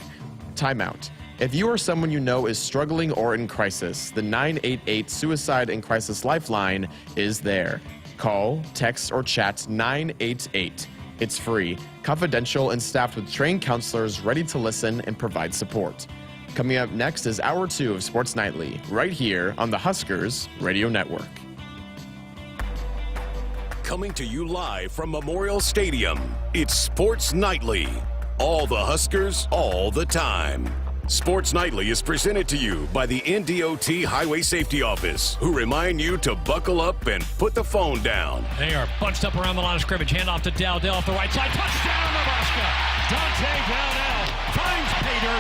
Timeout. If you or someone you know is struggling or in crisis, the 988 Suicide and Crisis Lifeline is there. Call, text, or chat 988. It's free, confidential, and staffed with trained counselors ready to listen and provide support. Coming up next is Hour 2 of Sports Nightly, right here on the Huskers Radio Network. Coming to you live from Memorial Stadium, it's Sports Nightly. All the Huskers, all the time. Sports Nightly is presented to you by the NDOT Highway Safety Office, who remind you to buckle up and put the phone down. They are bunched up around the line of scrimmage. Hand off to Dowdell off the right side. Touchdown, Nebraska. Dante Dowdell finds Pater.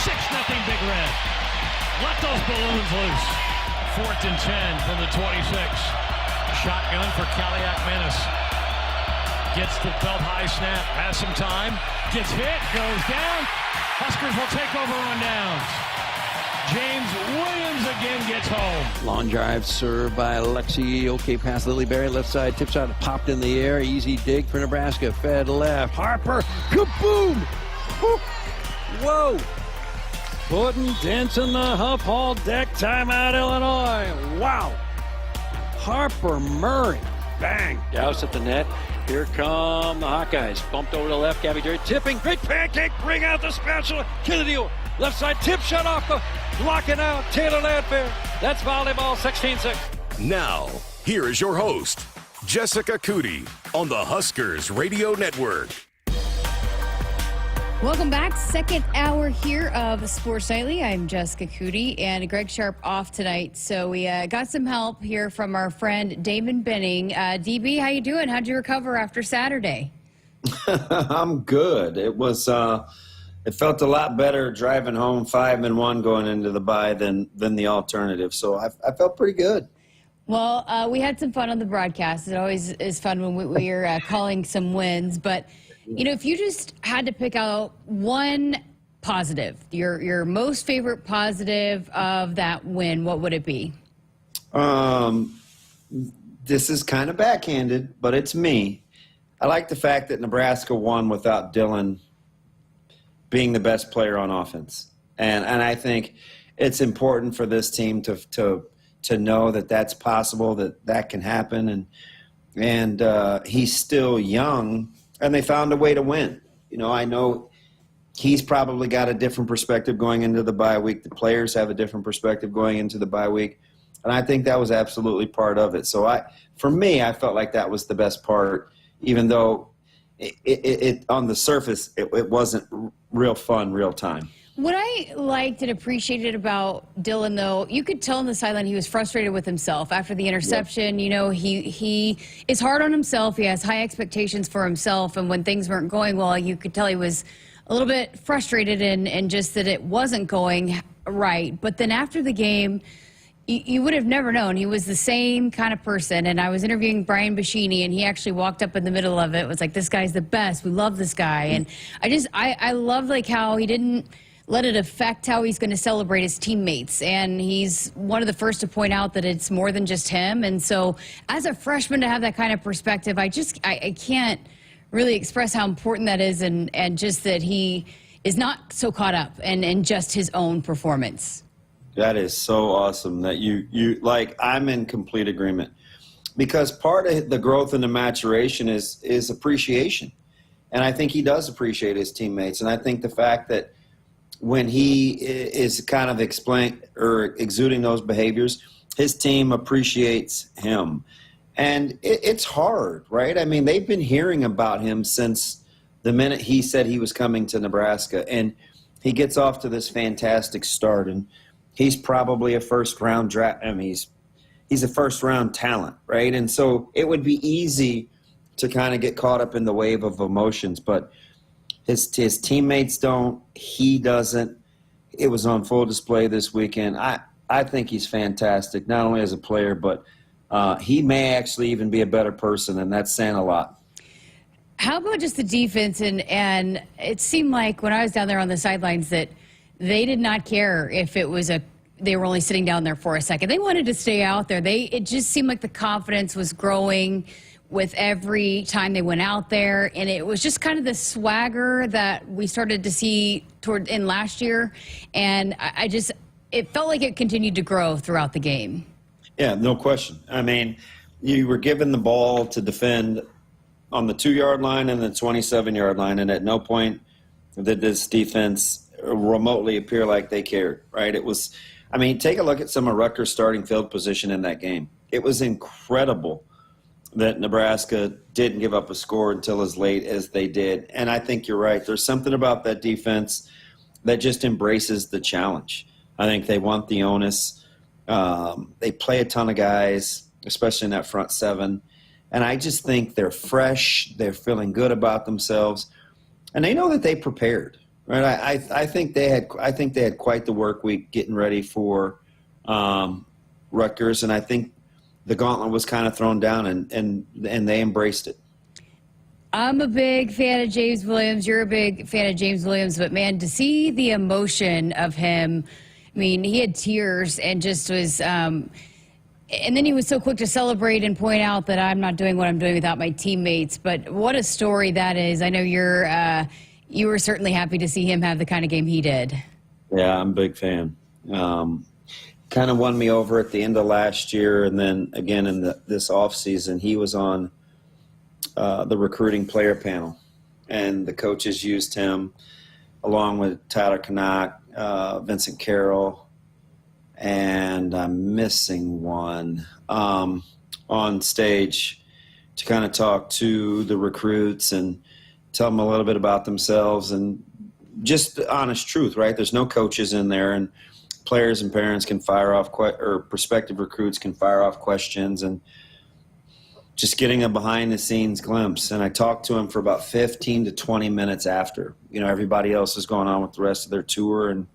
6-0 Big Red. Let those balloons loose. 4th and 10 from the 26. Shotgun for Kaliak Menace. Gets the belt high snap. Has some time. Gets hit. Goes down. Huskers will take over on downs. James Williams again gets home. Long drive served by Alexi. Okay pass, Lilyberry. Left side tip shot popped in the air. Easy dig for Nebraska. Fed left. Harper. Kaboom! Whoa! Putting dents in the Huff Hall deck. Timeout, Illinois. Wow! Harper Murray. Bang! Douse at the net. Here come the Hawkeyes. Bumped over to the left. Gabby Jerry tipping. Great pancake. Bring out the special. Kill the deal. Left side tip shot off the blocking out. Taylor Landfair. That's volleyball 16-6. Now, here is your host, Jessica Coody, on the Huskers Radio Network. Welcome back. Second hour here of Sports Nightly. I'm Jessica Coody, and Greg Sharpe off tonight. So we got some help here from our friend Damon Benning. DB, how you doing? How'd you recover after Saturday? I'm good. It was it felt a lot better driving home 5-1 going into the bye than the alternative. So I felt pretty good. Well, we had some fun on the broadcast. It always is fun when we're calling some wins, but you know, if you just had to pick out one positive, your most favorite positive of that win, what would it be? This is kind of backhanded, but it's me. I like the fact that Nebraska won without Dylan being the best player on offense. And I think it's important for this team to know that that's possible, that can happen. And he's still young. And they found a way to win. You know, I know he's probably got a different perspective going into the bye week. The players have a different perspective going into the bye week. And I think that was absolutely part of it. So for me, I felt like that was the best part, even though it on the surface, it wasn't real fun, real time. What I liked and appreciated about Dylan, though, you could tell on the sideline he was frustrated with himself after the interception. Yep. You know, he is hard on himself. He has high expectations for himself. And when things weren't going well, you could tell he was a little bit frustrated and just that it wasn't going right. But then after the game, you would have never known. He was the same kind of person. And I was interviewing Brian Buschini, and he actually walked up in the middle of it. It was like, this guy's the best. We love this guy. And I love like how he didn't let it affect how he's going to celebrate his teammates. And he's one of the first to point out that it's more than just him. And so as a freshman to have that kind of perspective, I can't really express how important that is, and just that he is not so caught up in just his own performance. That is so awesome that you like, I'm in complete agreement, because part of the growth and the maturation is appreciation. And I think he does appreciate his teammates. And I think the fact that when he is kind of exuding those behaviors, his team appreciates him. And it's hard, right? I mean, they've been hearing about him since the minute he said he was coming to Nebraska. And he gets off to this fantastic start. And he's probably a first-round draft. I mean, he's a first-round talent, right? And so it would be easy to kind of get caught up in the wave of emotions. But his teammates don't. He doesn't. It was on full display this weekend. I think he's fantastic, not only as a player, but he may actually even be a better person, and that's saying a lot. How about just the defense? And it seemed like when I was down there on the sidelines that they did not care if it was they were only sitting down there for a second. They wanted to stay out there. It just seemed like the confidence was growing with every time they went out there, and it was just kind of the swagger that we started to see in last year, and it felt like it continued to grow throughout the game. Yeah, no question. I mean, you were given the ball to defend on the 2-yard line and the 27-yard line, and at no point did this defense remotely appear like they cared, right? It was, I mean, take a look at some of Rutgers' starting field position in that game. It was incredible that Nebraska didn't give up a score until as late as they did. And I think you're right. There's something about that defense that just embraces the challenge. I think they want the onus. They play a ton of guys, especially in that front seven. And I just think they're fresh. They're feeling good about themselves. And they know that they prepared. Right? I think they had quite the work week getting ready for Rutgers. And I think the gauntlet was kind of thrown down, and they embraced it. I'm a big fan of James Williams. You're a big fan of James Williams. But, man, to see the emotion of him, I mean, he had tears and just was and then he was so quick to celebrate and point out that I'm not doing what I'm doing without my teammates. But what a story that is. I know you were certainly happy to see him have the kind of game he did. Yeah, I'm a big fan. Kind of won me over at the end of last year, and then again in this offseason, he was on the recruiting player panel, and the coaches used him along with Tyler Canuck, Vincent Carroll, and I'm missing one on stage to kind of talk to the recruits and tell them a little bit about themselves and just the honest truth, right? There's no coaches in there, and players and parents can fire off or prospective recruits can fire off questions, and just getting a behind-the-scenes glimpse. And I talked to him for about 15 to 20 minutes after. You know, everybody else was going on with the rest of their tour, and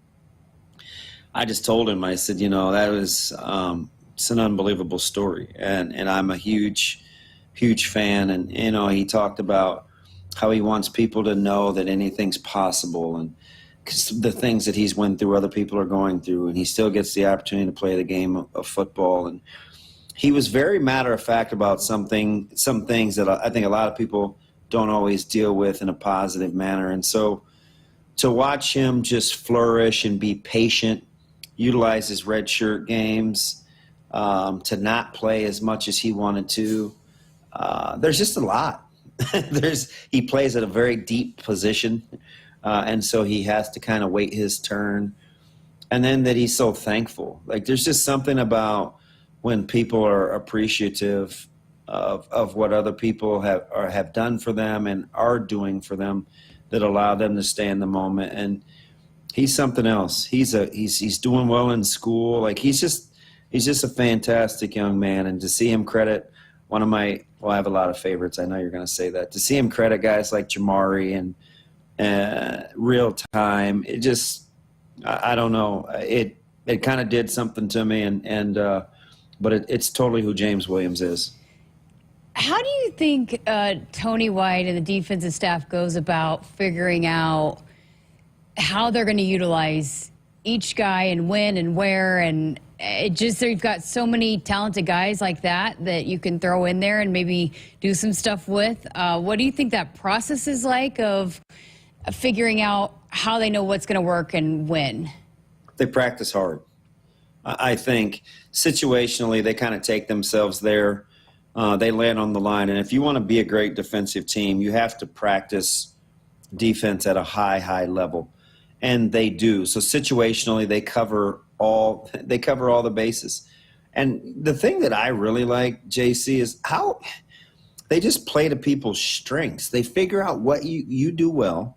I just told him, I said, you know, that was it's an unbelievable story, and I'm a huge, huge fan. And, you know, he talked about how he wants people to know that anything's possible, and because the things that he's went through, other people are going through, and he still gets the opportunity to play the game of football. And he was very matter-of-fact about some things that I think a lot of people don't always deal with in a positive manner. And so to watch him just flourish and be patient, utilize his redshirt games, to not play as much as he wanted to, there's just a lot. He plays at a very deep position, and so he has to kind of wait his turn. And then that he's so thankful. Like, there's just something about when people are appreciative of what other people have done for them and are doing for them that allow them to stay in the moment. And he's something else. He's doing well in school. Like, he's just a fantastic young man. And to see him credit one of my, well, I have a lot of favorites. I know you're going to say that. To see him credit guys like Jamari and Real Time, it just, I don't know. It kind of did something to me, but it's totally who James Williams is. How do you think Tony White and the defensive staff goes about figuring out how they're going to utilize each guy and when and where. And it just, you've got so many talented guys like that you can throw in there and maybe do some stuff with. What do you think that process is like of figuring out how they know what's going to work and when? They practice hard. I think situationally they kind of take themselves there. They land on the line. And if you want to be a great defensive team, you have to practice defense at a high level. And they do. So situationally, they cover all the bases. And the thing that I really like, JC, is how they just play to people's strengths. They figure out what you do well,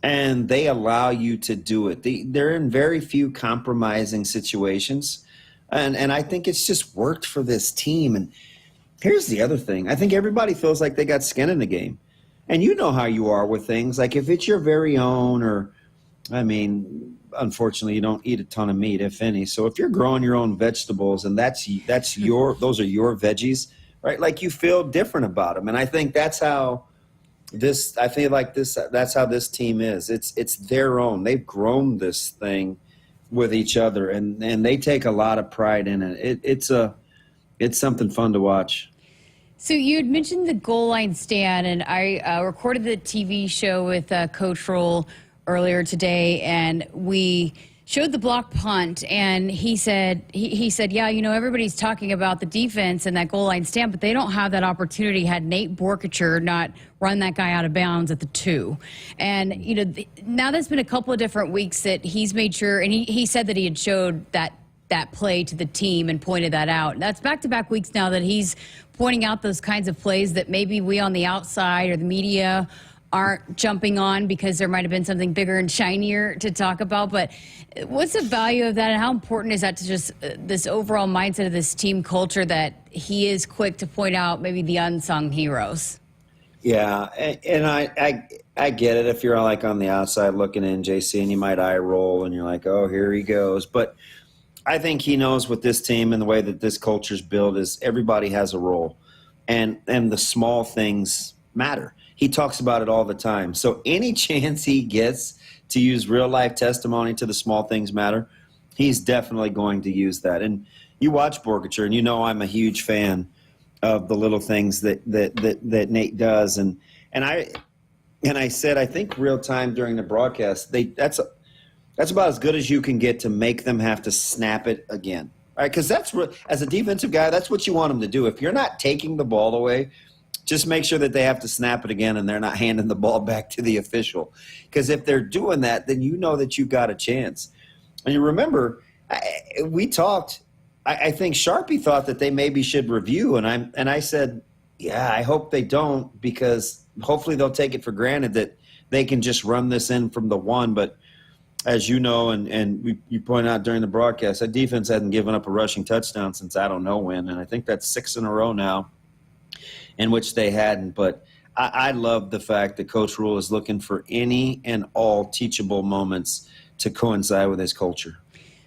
and they allow you to do it. They're in very few compromising situations. And I think it's just worked for this team. And here's the other thing. I think everybody feels like they got skin in the game. And you know how you are with things. Like if it's your very own, or, I mean, unfortunately, you don't eat a ton of meat, if any. So if you're growing your own vegetables and those are your veggies, right? Like you feel different about them. And I think that's how that's how this team is. It's their own. They've grown this thing with each other, and they take a lot of pride in it. It's something fun to watch. So you had mentioned the goal line stand, and I recorded the TV show with Coach Rhule earlier today, and we showed the block punt, and he said, yeah, everybody's talking about the defense and that goal line stand, but they don't have that opportunity had Nate Borkacher not run that guy out of bounds at the 2. And, now there's been a couple of different weeks that he's made sure, and he said that he had showed that play to the team and pointed that out. And that's back-to-back weeks now that he's pointing out those kinds of plays that maybe we on the outside or the media aren't jumping on because there might have been something bigger and shinier to talk about. But what's the value of that, and how important is that to just this overall mindset of this team culture that he is quick to point out maybe the unsung heroes? Yeah, and I get it if you're like on the outside looking in, JC, and you might eye roll and you're like, oh, here he goes. But I think he knows with this team and the way that this culture's built is everybody has a role, and the small things matter. He talks about it all the time. So any chance he gets to use real-life testimony to the small things matter, he's definitely going to use that. And you watch Borkacher, and I'm a huge fan of the little things that Nate does. And I said, I think real time during the broadcast, that's about as good as you can get to make them have to snap it again. Right? Because as a defensive guy, that's what you want them to do. If you're not taking the ball away, just make sure that they have to snap it again and they're not handing the ball back to the official. Because if they're doing that, then you know that you've got a chance. And you remember, we talked, I think Sharpe thought that they maybe should review. And I said, yeah, I hope they don't, because hopefully they'll take it for granted that they can just run this in from the 1. But as you know, and you pointed out during the broadcast, that defense hadn't given up a rushing touchdown since I don't know when. And I think that's 6 in a row now, in which they hadn't. But I love the fact that Coach Rhule is looking for any and all teachable moments to coincide with his culture.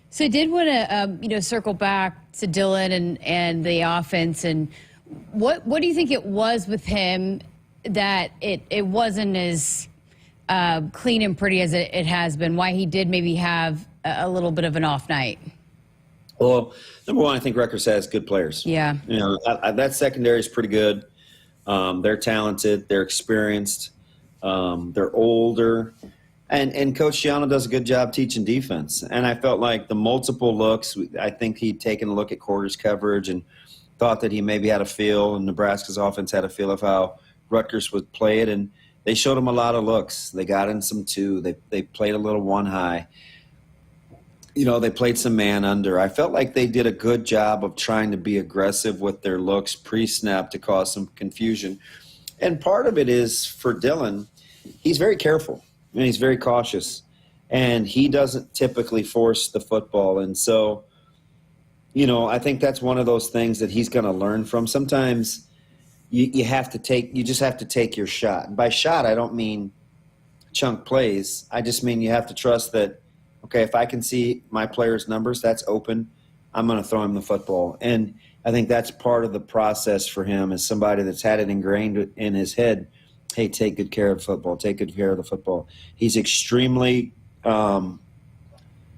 So I did want to, circle back to Dylan and the offense. And what do you think it was with him that it wasn't as clean and pretty as it has been? Why he did maybe have a little bit of an off night? Well, number one, I think Rutgers has good players. Yeah. That secondary is pretty good. They're talented. They're experienced. They're older. And Coach Schiano does a good job teaching defense. And I felt like the multiple looks, I think he'd taken a look at quarters coverage and thought that he maybe had a feel, and Nebraska's offense had a feel of how Rutgers would play it. And they showed him a lot of looks. They got in some 2. They played a little 1 high. They played some man under. I felt like they did a good job of trying to be aggressive with their looks pre-snap to cause some confusion. And part of it is for Dylan, he's very careful and he's very cautious, and he doesn't typically force the football. And so, I think that's one of those things that he's going to learn from. Sometimes you just have to take your shot. And by shot, I don't mean chunk plays. I just mean you have to trust that, okay, if I can see my player's numbers, that's open, I'm going to throw him the football. And I think that's part of the process for him, as somebody that's had it ingrained in his head, hey, take good care of football, take good care of the football. He's extremely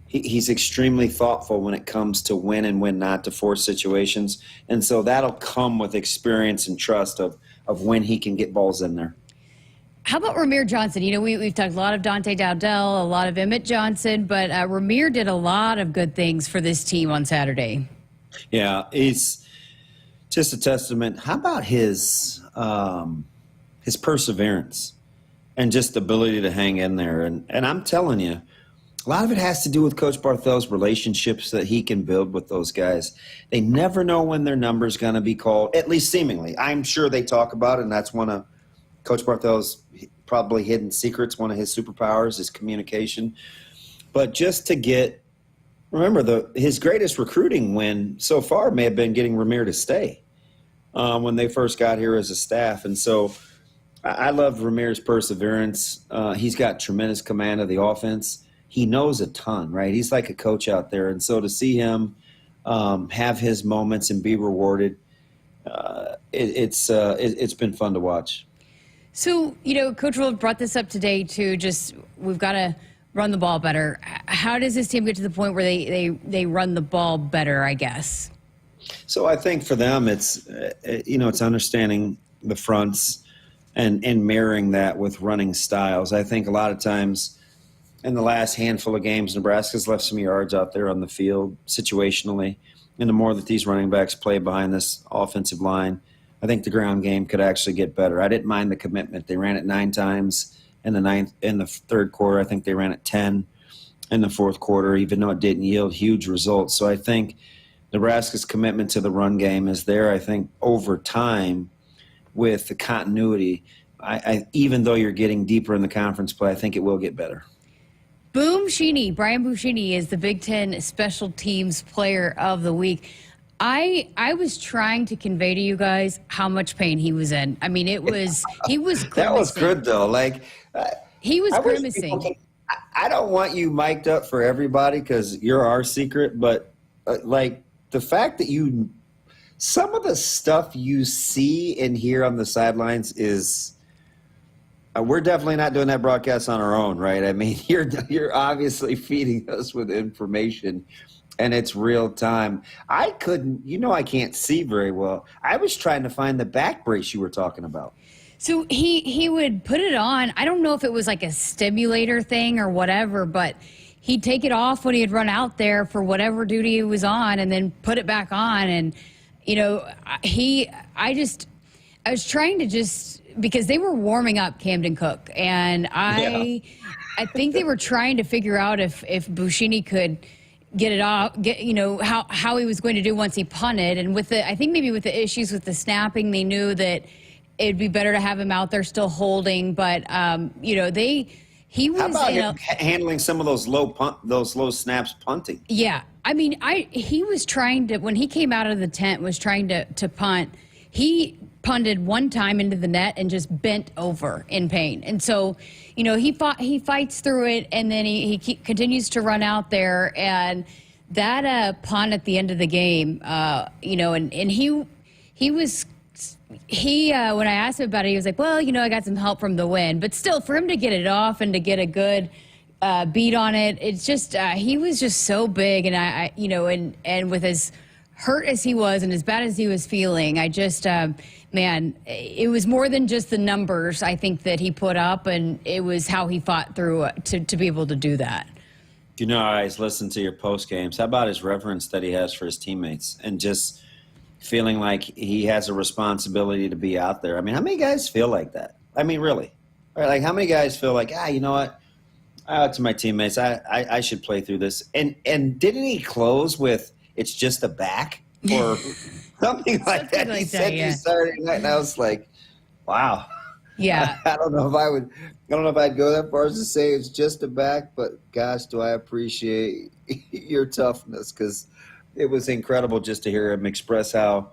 He's extremely thoughtful when it comes to when and when not to force situations. And so that'll come with experience and trust of when he can get balls in there. How about Ramir Johnson? You know, we've talked a lot of Dante Dowdell, a lot of Emmett Johnson, but Ramir did a lot of good things for this team on Saturday. Yeah, he's just a testament. How about his perseverance and just ability to hang in there? And I'm telling you, a lot of it has to do with Coach Barthel's relationships that he can build with those guys. They never know when their number's going to be called, at least seemingly. I'm sure they talk about it, and that's one of Coach Barthel's probably hidden secrets. One of his superpowers is communication. But just to get – remember, his greatest recruiting win so far may have been getting Ramir to stay when they first got here as a staff. And so I love Ramir's perseverance. He's got tremendous command of the offense. He knows a ton, right? He's like a coach out there. And so to see him have his moments and be rewarded, it's been fun to watch. So, you know, Coach Rhule brought this up today too, just we've got to run the ball better. How does this team get to the point where they run the ball better, I guess? So I think for them it's, it's understanding the fronts and mirroring that with running styles. I think a lot of times in the last handful of games, Nebraska's left some yards out there on the field situationally. And the more that these running backs play behind this offensive line, I think the ground game could actually get better. I didn't mind the commitment. They ran it 9 times in the third quarter. I think they ran it 10 in the fourth quarter, even though it didn't yield huge results. So I think Nebraska's commitment to the run game is there. I think over time with the continuity, even though you're getting deeper in the conference play, I think it will get better. Brian Buschini is the Big Ten Special Teams Player of the Week. I was trying to convey to you guys how much pain he was in. I mean, he was grimacing. That was good, though. He was grimacing. I don't want you mic'd up for everybody because you're our secret, but the fact that some of the stuff you see and hear on the sidelines is we're definitely not doing that broadcast on our own, right? I mean, you're obviously feeding us with information. And it's real time. I can't see very well. I was trying to find the back brace you were talking about. So he would put it on. I don't know if it was like a stimulator thing or whatever, but he'd take it off when he'd run out there for whatever duty he was on and then put it back on. And, you know, I was trying to because they were warming up Camden Cook. And I think they were trying to figure out if Buschini could get it off, how he was going to do once he punted. And I think maybe with the issues with the snapping, they knew that it'd be better to have him out there still holding. But, he was. How about him handling some of those low snaps punting? Yeah. I mean, he was trying to, when he came out of the tent, was trying to punt. He punted one time into the net and just bent over in pain. And so, he fights through it, and then he continues to run out there. And that punt at the end of the game, and he was when I asked him about it, he was like, well, I got some help from the wind. But still, for him to get it off and to get a good beat on it, it's just he was just so big. And and with as hurt as he was and as bad as he was feeling, I just it was more than just the numbers, I think, that he put up, and it was how he fought through to be able to do that. I always listen to your post games. How about his reverence that he has for his teammates and just feeling like he has a responsibility to be out there? I mean, how many guys feel like that? I mean, really? Right, like, how many guys feel like, you know what? To my teammates, I should play through this. And didn't he close with, it's just a back? Or something like that. He said to Saturday night, and I was like, wow. Yeah. I don't know if I'd go that far as to say it's just a back, but gosh, do I appreciate your toughness, because it was incredible just to hear him express how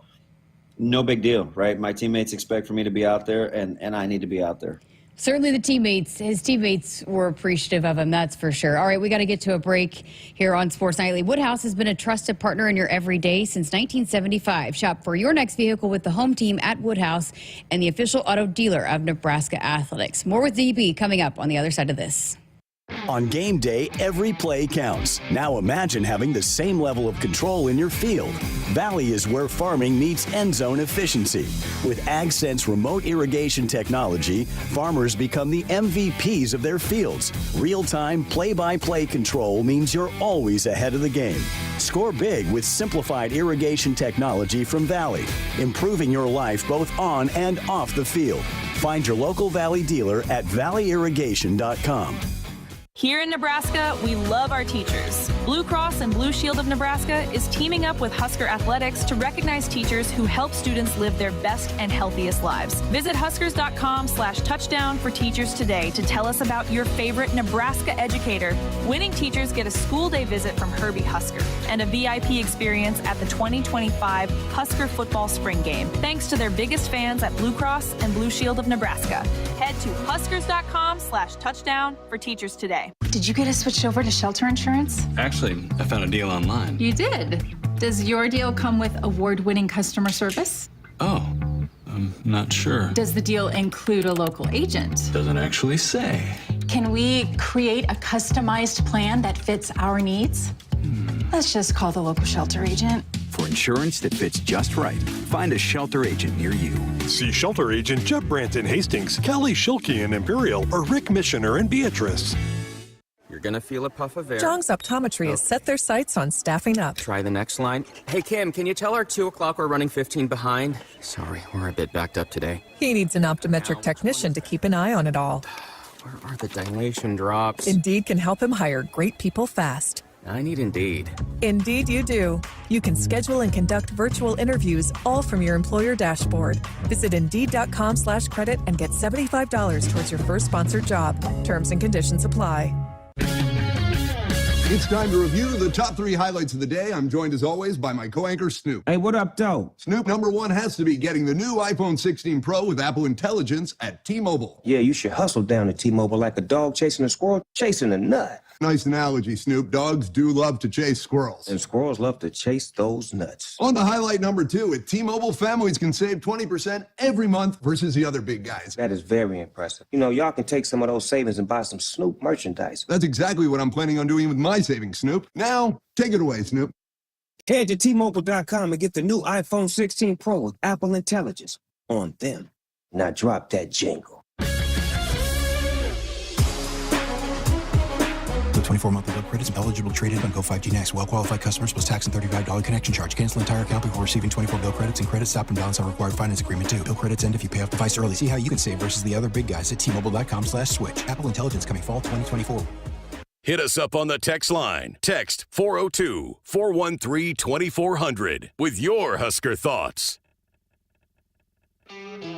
no big deal, right? My teammates expect for me to be out there, and I need to be out there. Certainly his teammates were appreciative of him, that's for sure. All right, we got to get to a break here on Sports Nightly. Woodhouse has been a trusted partner in your everyday since 1975. Shop for your next vehicle with the home team at Woodhouse and the official auto dealer of Nebraska Athletics. More with DB coming up on the other side of this. On game day, every play counts. Now imagine having the same level of control in your field. Valley is where farming meets end zone efficiency. With AgSense remote irrigation technology, farmers become the MVPs of their fields. Real-time, play-by-play control means you're always ahead of the game. Score big with simplified irrigation technology from Valley, improving your life both on and off the field. Find your local Valley dealer at valleyirrigation.com. Here in Nebraska, we love our teachers. Blue Cross and Blue Shield of Nebraska is teaming up with Husker Athletics to recognize teachers who help students live their best and healthiest lives. Visit huskers.com/touchdown for teachers today to tell us about your favorite Nebraska educator. Winning teachers get a school day visit from Herbie Husker and a VIP experience at the 2025 Husker football spring game, thanks to their biggest fans at Blue Cross and Blue Shield of Nebraska. Head to huskers.com/touchdown for teachers today. Did you get us switched over to shelter insurance? Actually, I found a deal online. You did? Does your deal come with award-winning customer service? Oh, I'm not sure. Does the deal include a local agent? Doesn't actually say. Can we create a customized plan that fits our needs? Let's just call the local shelter agent. For insurance that fits just right, find a shelter agent near you. See shelter agent Jeff Brandt in Hastings, Kelly Schilke in Imperial, or Rick Missioner in Beatrice. You're gonna feel a puff of air. Jong's Optometry has set their sights on staffing up. Try the next line. Hey, Kim, can you tell our 2 o'clock we're running 15 behind? Sorry, we're a bit backed up today. He needs an optometric technician to keep an eye on it all. Where are the dilation drops? Indeed can help him hire great people fast. I need Indeed. Indeed you do. You can schedule and conduct virtual interviews all from your employer dashboard. Visit Indeed.com/credit and get $75 towards your first sponsored job. Terms and conditions apply. It's time to review the top 3 highlights of the day. I'm joined as always by my co-anchor Snoop. Hey, what up, though? Snoop, number 1 has to be getting the new iPhone 16 Pro with Apple Intelligence at T-Mobile. Yeah, you should hustle down to T-Mobile like a dog chasing a squirrel, chasing a nut. Nice analogy, Snoop. Dogs do love to chase squirrels. And squirrels love to chase those nuts. On to highlight number 2, at T-Mobile, families can save 20% every month versus the other big guys. That is very impressive. You know, y'all can take some of those savings and buy some Snoop merchandise. That's exactly what I'm planning on doing with my savings, Snoop. Now, take it away, Snoop. Head to T-Mobile.com and get the new iPhone 16 Pro with Apple Intelligence on them. Now drop that jingle. The 24-monthly bill credits eligible trade-in on Go 5G Next. Well-qualified customers plus tax and $35 connection charge. Cancel entire account before receiving 24 bill credits, and credit stop and balance on required finance agreement too. Bill credits end if you pay off device early. See how you can save versus the other big guys at T-Mobile.com/switch. Apple Intelligence coming fall 2024. Hit us up on the text line. Text 402-413-2400 with your Husker thoughts.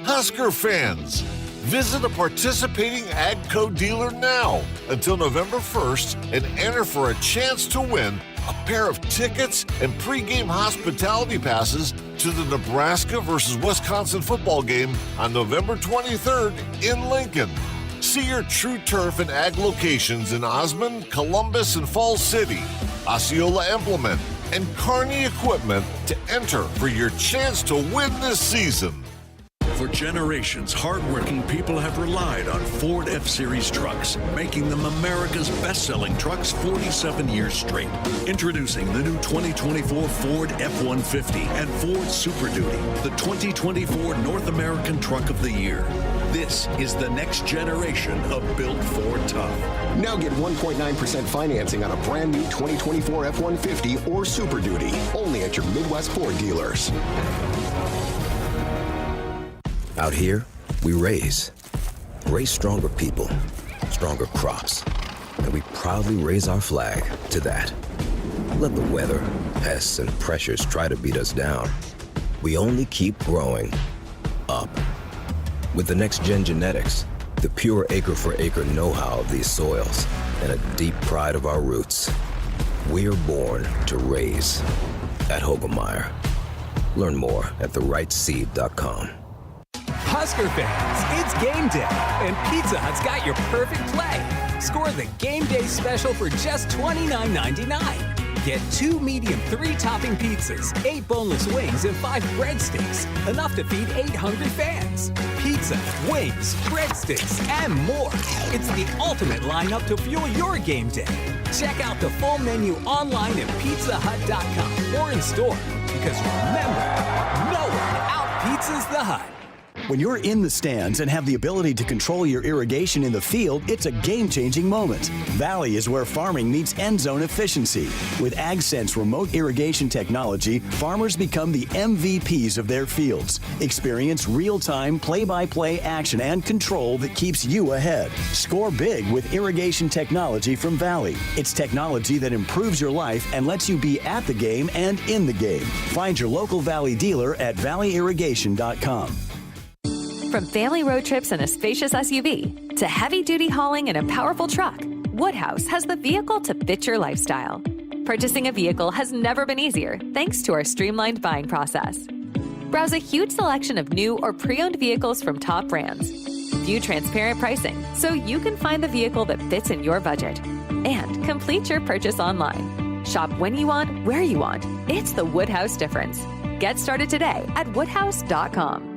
Husker fans, visit a participating AGCO dealer now until November 1st and enter for a chance to win a pair of tickets and pregame hospitality passes to the Nebraska versus Wisconsin football game on November 23rd in Lincoln. See your True Turf and Ag locations in Osmond, Columbus, and Falls City, Osceola Implement, and Kearney Equipment to enter for your chance to win this season. For generations, hardworking people have relied on Ford F-Series trucks, making them America's best-selling trucks 47 years straight. Introducing the new 2024 Ford F-150 and Ford Super Duty, the 2024 North American Truck of the Year. This is the next generation of built Ford tough. Now get 1.9% financing on a brand new 2024 F-150 or Super Duty, only at your Midwest Ford dealers. Out here, we raise stronger people, stronger crops, and we proudly raise our flag to that. Let the weather, pests, and pressures try to beat us down. We only keep growing up. With the next-gen genetics, the pure acre-for-acre know-how of these soils, and a deep pride of our roots, we're born to raise at Hogemeyer. Learn more at therightseed.com. Husker fans, it's game day, and Pizza Hut's got your perfect play. Score the game day special for just $29.99. Get 2 medium 3-topping pizzas, 8 boneless wings, and 5 breadsticks. Enough to feed 8 hungry fans. Peak pizza, wings, breadsticks, and more. It's the ultimate lineup to fuel your game day. Check out the full menu online at pizzahut.com or in store. Because remember, no one out-pizzas the Hut. When you're in the stands and have the ability to control your irrigation in the field, it's a game-changing moment. Valley is where farming meets end zone efficiency. With AgSense remote irrigation technology, farmers become the MVPs of their fields. Experience real-time, play-by-play action and control that keeps you ahead. Score big with irrigation technology from Valley. It's technology that improves your life and lets you be at the game and in the game. Find your local Valley dealer at valleyirrigation.com. From family road trips in a spacious SUV to heavy-duty hauling in a powerful truck, Woodhouse has the vehicle to fit your lifestyle. Purchasing a vehicle has never been easier thanks to our streamlined buying process. Browse a huge selection of new or pre-owned vehicles from top brands. View transparent pricing so you can find the vehicle that fits in your budget. And complete your purchase online. Shop when you want, where you want. It's the Woodhouse difference. Get started today at woodhouse.com.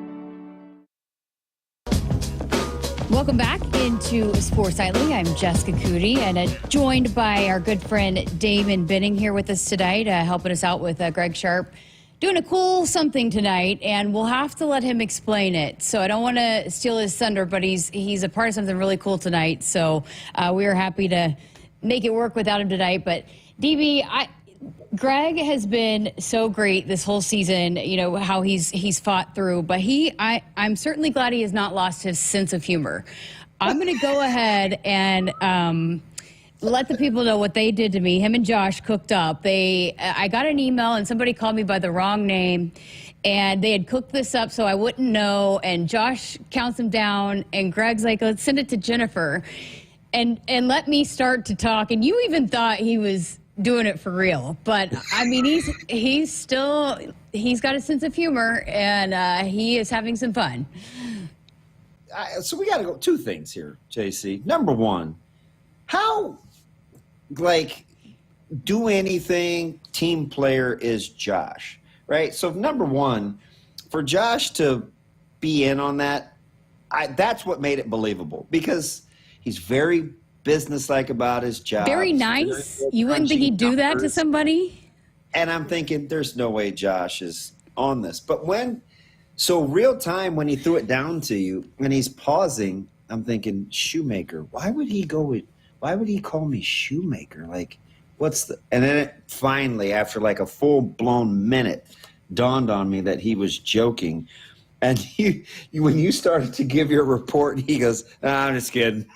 Welcome back into Sports Nightly. I'm Jessica Coody, and joined by our good friend Damon Benning here with us tonight, helping us out with Greg Sharpe doing a cool something tonight, and we'll have to let him explain it. So I don't want to steal his thunder, but he's a part of something really cool tonight. So we are happy to make it work without him tonight. But DB, Greg has been so great this whole season, you know, how he's fought through, but I'm certainly glad he has not lost his sense of humor. I'm going to go ahead and let the people know what they did to me. Him and Josh cooked up. I got an email and somebody called me by the wrong name, and they had cooked this up so I wouldn't know, and Josh counts them down, and Greg's like, let's send it to Jennifer, and let me start to talk, and you even thought he was doing it for real, but I mean, he's got a sense of humor, and he is having some fun. So we got to go two things here, JC. Number one, how do anything team player is Josh, right? So number one, for Josh to be in on that, that's what made it believable, because he's very businesslike about his job. Very nice. You wouldn't think he'd do that to somebody? And I'm thinking, there's no way Josh is on this. But real time, when he threw it down to you and he's pausing, I'm thinking, Shoemaker. Why would he call me Shoemaker? Like, and then it finally, after like a full blown minute, dawned on me that he was joking. And when you started to give your report, he goes, I'm just kidding.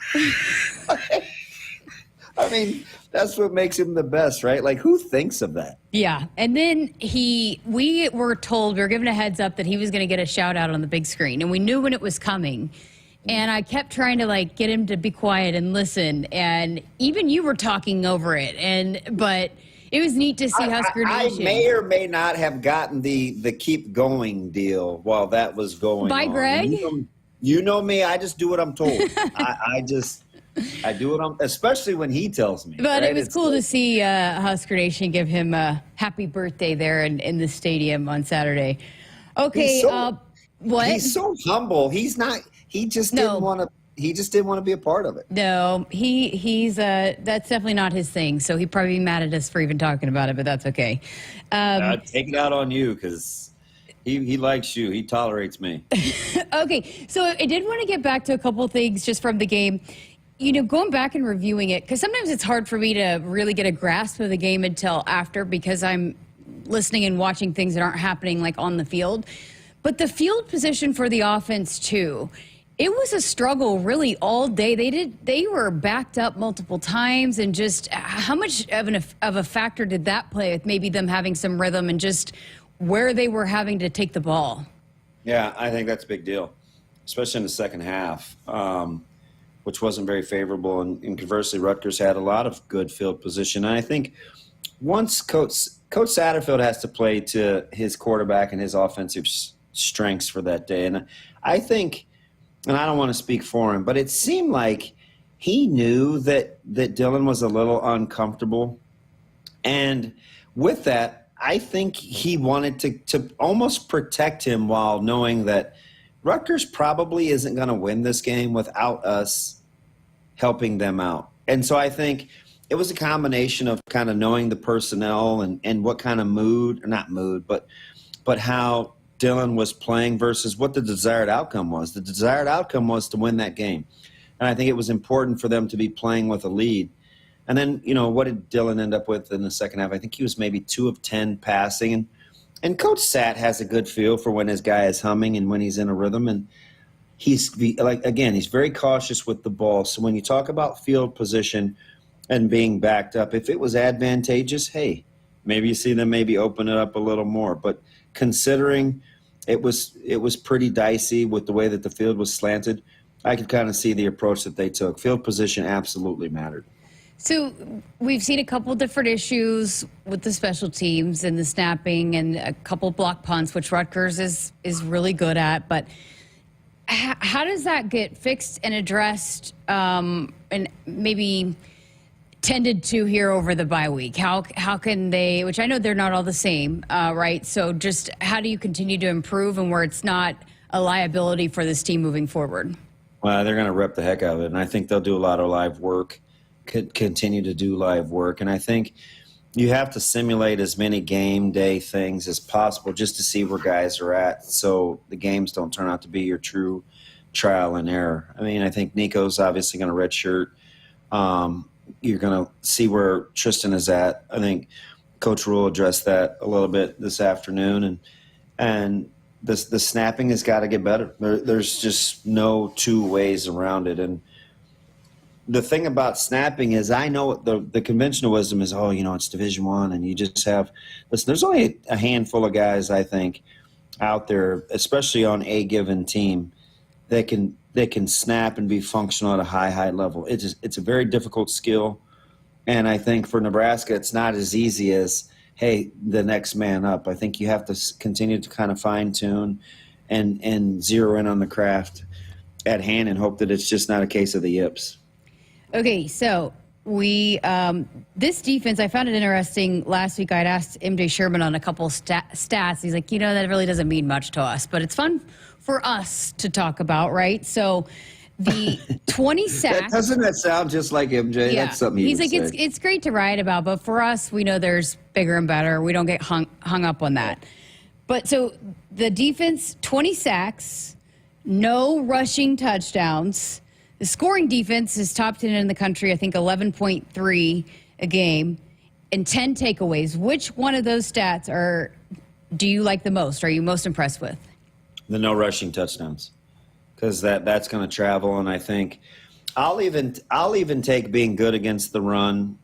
I mean, that's what makes him the best, right? Like, who thinks of that? Yeah. And then we were given a heads up that he was going to get a shout out on the big screen, and we knew when it was coming. And I kept trying to get him to be quiet and listen. And even you were talking over it. But it was neat to see Husker Nation. I may or may not have gotten the keep going deal while that was going by on. Greg? You know me. I just do what I'm told. I do what especially when he tells me. But right? It was cool to see Husker Nation give him a happy birthday there in the stadium on Saturday. Okay, what? He's so humble. He just didn't want to. He just didn't want to be a part of it. No, he's that's definitely not his thing. So he'd probably be mad at us for even talking about it, but that's okay. Take it out on you, because he likes you. He tolerates me. Okay, so I did want to get back to a couple of things just from the game. You know, going back and reviewing it, because sometimes it's hard for me to really get a grasp of the game until after, because I'm listening and watching things that aren't happening on the field. But the field position for the offense too. It was a struggle really all day. They were backed up multiple times, and just how much of a factor did that play with maybe them having some rhythm and just where they were having to take the ball? Yeah, I think that's a big deal, especially in the second half, which wasn't very favorable. And conversely, Rutgers had a lot of good field position. And I think once Coach Satterfield has to play to his quarterback and his offensive strengths for that day. And I think, and I don't want to speak for him, but it seemed like he knew that Dylan was a little uncomfortable. And with that, I think he wanted to almost protect him while knowing that Rutgers probably isn't going to win this game without us helping them out. And so I think it was a combination of kind of knowing the personnel and what kind of mood, or not mood, but how Dylan was playing versus what the desired outcome was. The desired outcome was to win that game. And I think it was important for them to be playing with a lead. And then, what did Dylan end up with in the second half? I think he was maybe 2 of 10 passing. And Coach Satt has a good feel for when his guy is humming and when he's in a rhythm. And he's very cautious with the ball. So when you talk about field position and being backed up, if it was advantageous, hey, maybe you see them maybe open it up a little more. But considering it was pretty dicey with the way that the field was slanted, I could kind of see the approach that they took. Field position absolutely mattered. So we've seen a couple different issues with the special teams and the snapping and a couple block punts, which Rutgers is really good at. But how does that get fixed and addressed and maybe tended to here over the bye week? How can they, which I know they're not all the same, right? So just how do you continue to improve and where it's not a liability for this team moving forward? Well, they're going to rep the heck out of it, and I think they'll do a lot of live work, could continue to do live work. And I think you have to simulate as many game day things as possible just to see where guys are at so the games don't turn out to be your true trial and error. I mean, I think Nico's obviously going to redshirt. You're going to see where Tristan is at. I think Coach Rhule addressed that a little bit this afternoon. And the snapping has got to get better. There's just no two ways around it. And the thing about snapping is I know the conventional wisdom is, it's Division I, and you just have – listen, there's only a handful of guys, I think, out there, especially on a given team, that can snap and be functional at a high level. It's a very difficult skill, and I think for Nebraska it's not as easy as, hey, the next man up. I think you have to continue to kind of fine-tune and zero in on the craft at hand and hope that it's just not a case of the yips. Okay, so we this defense, I found it interesting. Last week I'd asked MJ Sherman on a couple stats. He's like, that really doesn't mean much to us, but it's fun for us to talk about, right? So the 20 sacks. Doesn't that sound just like MJ? Yeah. That's something he's like, it's great to write about, but for us, we know there's bigger and better. We don't get hung up on that. But so the defense, 20 sacks, no rushing touchdowns. The scoring defense is top 10 in the country, I think 11.3 a game, and 10 takeaways. Which one of those stats do you like the most? Are you most impressed with? The no rushing touchdowns, because that's going to travel, and I think I'll even take being good against the run,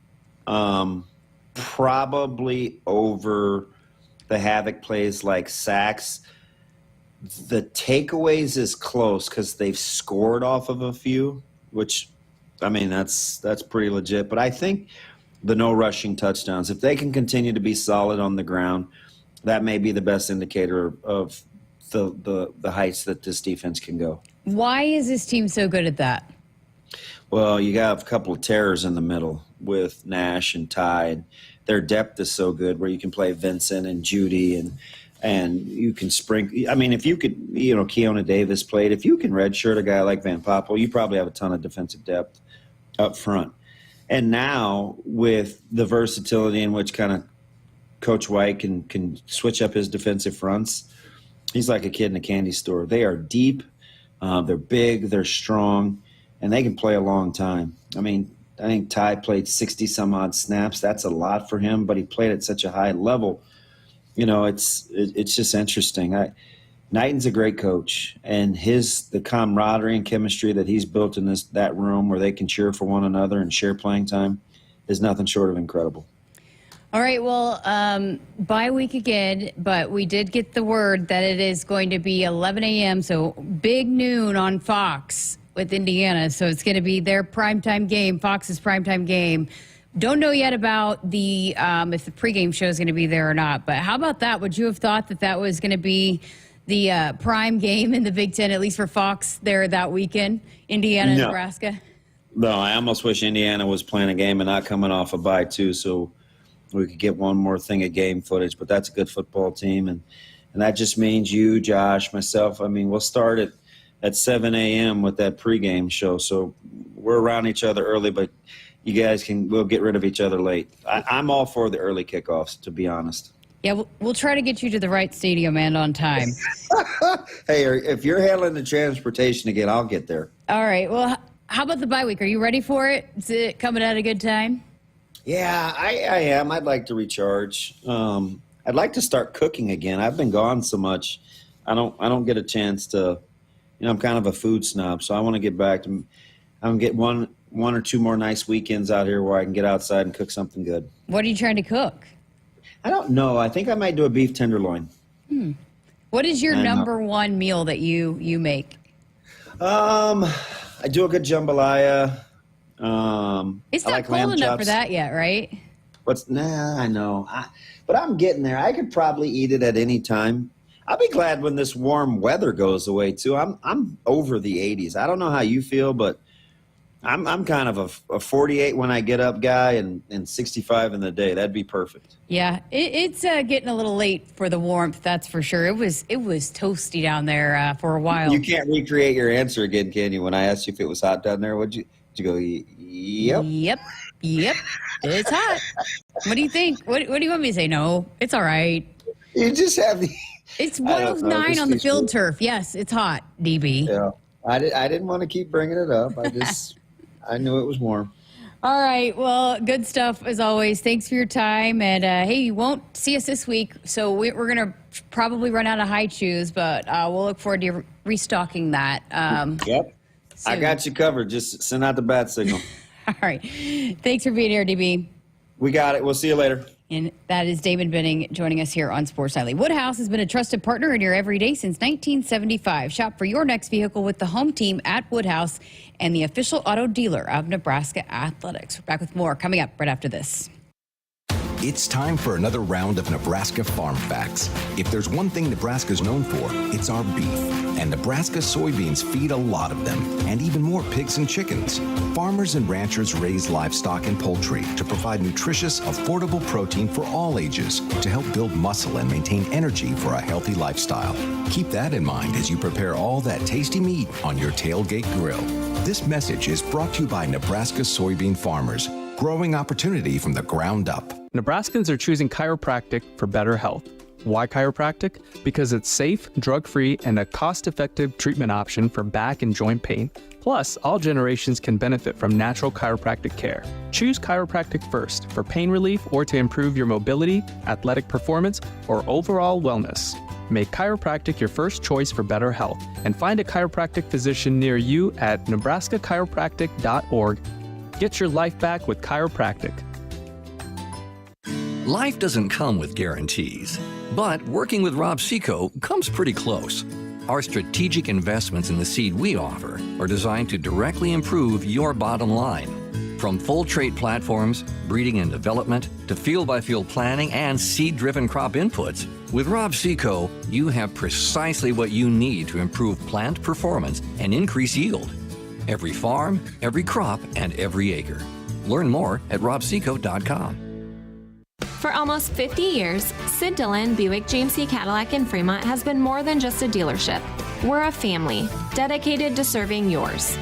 probably over the havoc plays like sacks. The takeaways is close because they've scored off of a few, which, I mean, that's pretty legit. But I think the no rushing touchdowns, if they can continue to be solid on the ground, that may be the best indicator of the heights that this defense can go. Why is this team so good at that? Well, you have a couple of terrors in the middle with Nash and Tide. Their depth is so good where you can play Vincent and Judy and you can spring. I mean, if you could, Keona Davis played. If you can redshirt a guy like Van Poppel, you probably have a ton of defensive depth up front. And now with the versatility in which kind of Coach White can switch up his defensive fronts, he's like a kid in a candy store. They are deep, they're big, they're strong, and they can play a long time. I mean, I think Ty played 60-some-odd snaps. That's a lot for him, but he played at such a high level. It's just interesting. Knighton's a great coach, and the camaraderie and chemistry that he's built in that room where they can cheer for one another and share playing time is nothing short of incredible. All right, well, bye week again, but we did get the word that it is going to be 11 a.m., so big noon on Fox with Indiana. So it's going to be their primetime game, Fox's primetime game. Don't know yet about the if the pregame show is going to be there or not, but how about that? Would you have thought that was going to be the prime game in the Big Ten, at least for Fox there that weekend, Indiana, Nebraska? No, I almost wish Indiana was playing a game and not coming off a bye too, so we could get one more thing of game footage. But that's a good football team, and And that just means you, Josh, myself. I mean, we'll start at 7 a.m. with that pregame show. So we're around each other early, but you guys we'll get rid of each other late. I'm all for the early kickoffs, to be honest. Yeah, we'll try to get you to the right stadium and on time. Hey, if you're handling the transportation again, I'll get there. All right. Well, how about the bye week? Are you ready for it? Is it coming at a good time? Yeah, I am. I'd like to recharge. I'd like to start cooking again. I've been gone so much. I don't get a chance to, I'm kind of a food snob, so I want to get back to, get one or two more nice weekends out here where I can get outside and cook something good. What are you trying to cook? I don't know. I think I might do a beef tenderloin. What is your number one meal that you make? I do a good jambalaya. It's I not like cold lamb enough chops. for that yet, right? I know. But I'm getting there. I could probably eat it at any time. I'll be glad when this warm weather goes away too. I'm over the 80s. I don't know how you feel, but I'm kind of a 48 when I get up guy and 65 in the day. That'd be perfect. Yeah, it's getting a little late for the warmth, that's for sure. It was toasty down there for a while. You can't recreate your answer again, can you? When I asked you if it was hot down there, did you go, yep? Yep, it's hot. What do you think? What do you want me to say? No, it's all right. You just have the... It's 109 on the field turf. Yes, it's hot, DB. Yeah, I didn't want to keep bringing it up. I knew it was warm. All right. Well, good stuff as always. Thanks for your time. And hey, you won't see us this week, so we're going to probably run out of high chews, but we'll look forward to restocking that. Yep. Soon. I got you covered. Just send out the bat signal. All right. Thanks for being here, DB. We got it. We'll see you later. And that is Damon Benning joining us here on Sports Nightly. Woodhouse has been a trusted partner in your everyday since 1975. Shop for your next vehicle with the home team at Woodhouse and the official auto dealer of Nebraska Athletics. We're back with more coming up right after this. It's time for another round of Nebraska Farm Facts. If there's one thing Nebraska's known for, it's our beef. And Nebraska soybeans feed a lot of them, and even more pigs and chickens. Farmers and ranchers raise livestock and poultry to provide nutritious, affordable protein for all ages to help build muscle and maintain energy for a healthy lifestyle. Keep that in mind as you prepare all that tasty meat on your tailgate grill. This message is brought to you by Nebraska soybean farmers, growing opportunity from the ground up. Nebraskans are choosing chiropractic for better health. Why chiropractic? Because it's safe, drug-free, and a cost-effective treatment option for back and joint pain. Plus, all generations can benefit from natural chiropractic care. Choose chiropractic first for pain relief or to improve your mobility, athletic performance, or overall wellness. Make chiropractic your first choice for better health and find a chiropractic physician near you at nebraska-chiropractic.org. Get your life back with chiropractic. Life doesn't come with guarantees, but working with Rob Seco comes pretty close. Our strategic investments in the seed we offer are designed to directly improve your bottom line. From full trait platforms, breeding and development, to field-by-field planning and seed-driven crop inputs, with Rob Seco, you have precisely what you need to improve plant performance and increase yield. Every farm, every crop, and every acre. Learn more at robseco.com. For almost 50 years, Sid Dillon Buick GMC Cadillac in Fremont has been more than just a dealership. We're a family dedicated to serving yours.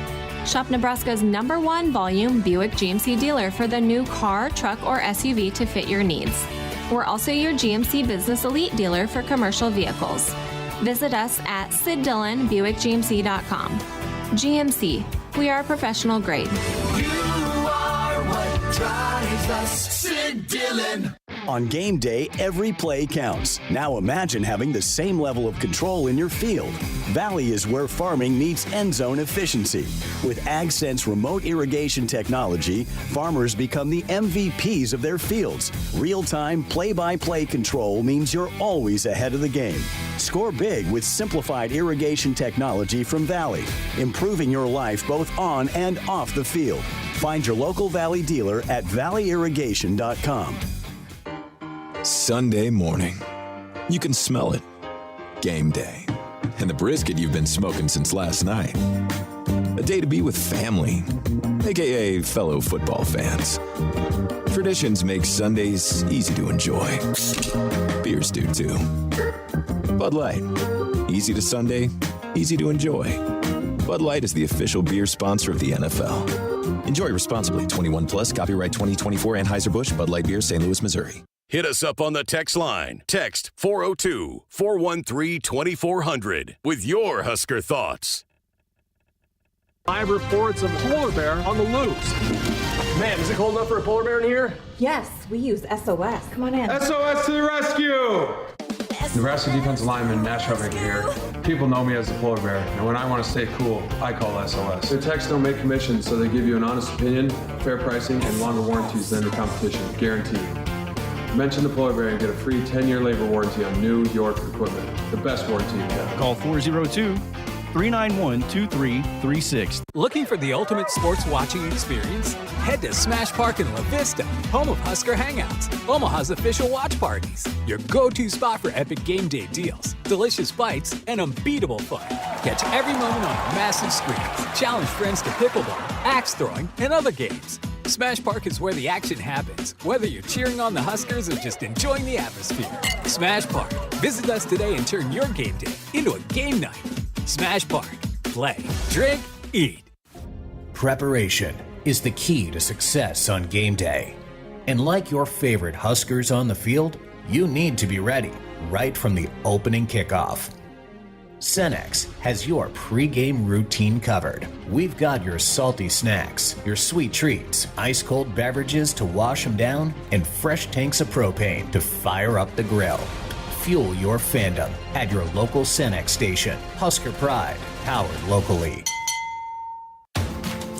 Shop Nebraska's #1 volume Buick GMC dealer for the new car, truck, or SUV to fit your needs. We're also your GMC Business Elite dealer for commercial vehicles. Visit us at SidDillonBuickGMC.com. GMC, we are professional grade. You are what drives us, Sid Dillon. On game day, every play counts. Now imagine having the same level of control in your field. Valley is where farming meets end zone efficiency. With AgSense remote irrigation technology, farmers become the MVPs of their fields. Real-time, play-by-play control means you're always ahead of the game. Score big with simplified irrigation technology from Valley, improving your life both on and off the field. Find your local Valley dealer at valleyirrigation.com. Sunday morning. You can smell it. Game day. And the brisket you've been smoking since last night. A day to be with family, aka fellow football fans. Traditions make Sundays easy to enjoy. Beers do too. Bud Light. Easy to Sunday, easy to enjoy. Bud Light is the official beer sponsor of the NFL. Enjoy responsibly. 21 plus. Copyright 2024 Anheuser-Busch Bud Light Beer, St. Louis, Missouri. Hit us up on the text line. Text 402-413-2400 with your Husker thoughts. Live reports of a polar bear on the loose. Man, is it cold enough for a polar bear in here? Yes, we use SOS. Come on in. SOS to the rescue! Nebraska defensive lineman Nash Hubbard here. People know me as the polar bear, and when I want to stay cool, I call SOS. Their techs don't make commissions, so they give you an honest opinion, fair pricing, and longer warranties than the competition, guaranteed. Mention the polar bear and get a free 10-year labor warranty on new York equipment. The best warranty you can. Call 402-391-2336. Looking for the ultimate sports watching experience? Head to Smash Park in La Vista, home of Husker Hangouts, Omaha's official watch parties. Your go-to spot for epic game day deals, delicious bites, and unbeatable fun. Catch every moment on massive screens. Challenge friends to pickleball, axe throwing, and other games. Smash Park is where the action happens, whether you're cheering on the Huskers or just enjoying the atmosphere. Smash Park. Visit us today and turn your game day into a game night. Smash Park. Play, drink, eat. Preparation is the key to success on game day. And like your favorite Huskers on the field, you need to be ready right from the opening kickoff. Cenex has your pre-game routine covered. We've got your salty snacks, your sweet treats, ice-cold beverages to wash them down, and fresh tanks of propane to fire up the grill. Fuel your fandom at your local Cenex station. Husker Pride, powered locally.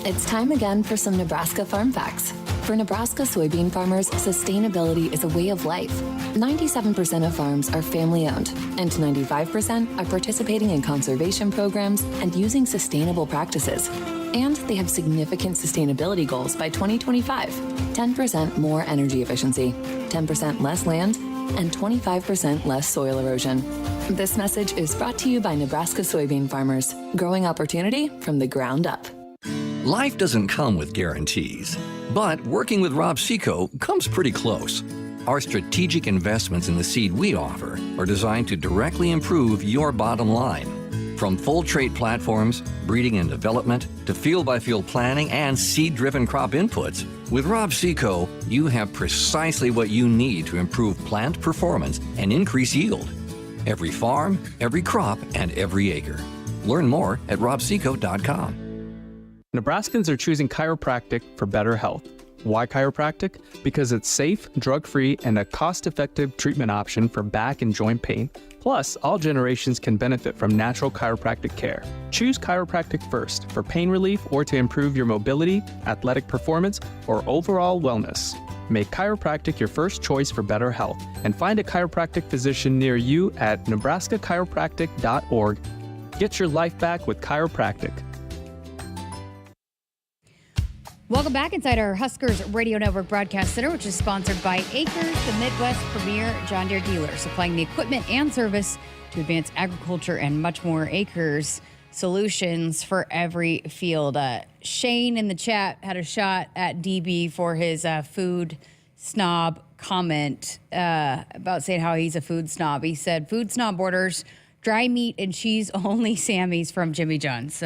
It's time again for some Nebraska Farm Facts. For Nebraska soybean farmers, sustainability is a way of life. 97% of farms are family-owned, and 95% are participating in conservation programs and using sustainable practices. And they have significant sustainability goals by 2025. 10% more energy efficiency, 10% less land, and 25% less soil erosion. This message is brought to you by Nebraska soybean farmers, growing opportunity from the ground up. Life doesn't come with guarantees, but working with Rob Seco comes pretty close. Our strategic investments in the seed we offer are designed to directly improve your bottom line. From full trait platforms, breeding and development, to field-by-field planning and seed-driven crop inputs, with Rob Seco, you have precisely what you need to improve plant performance and increase yield. Every farm, every crop, and every acre. Learn more at robseco.com. Nebraskans are choosing chiropractic for better health. Why chiropractic? Because it's safe, drug-free, and a cost-effective treatment option for back and joint pain. Plus, all generations can benefit from natural chiropractic care. Choose chiropractic first for pain relief or to improve your mobility, athletic performance, or overall wellness. Make chiropractic your first choice for better health and find a chiropractic physician near you at nebraska-chiropractic.org. Get your life back with chiropractic. Welcome back inside our Huskers Radio Network Broadcast Center, which is sponsored by Akrs, the Midwest premier John Deere dealer, supplying the equipment and service to advance agriculture and much more. Akrs, solutions for every field. Shane in the chat had a shot at DB for his food snob comment about saying how he's a food snob. He said, food snob orders dry meat and cheese only Sammy's from Jimmy John's.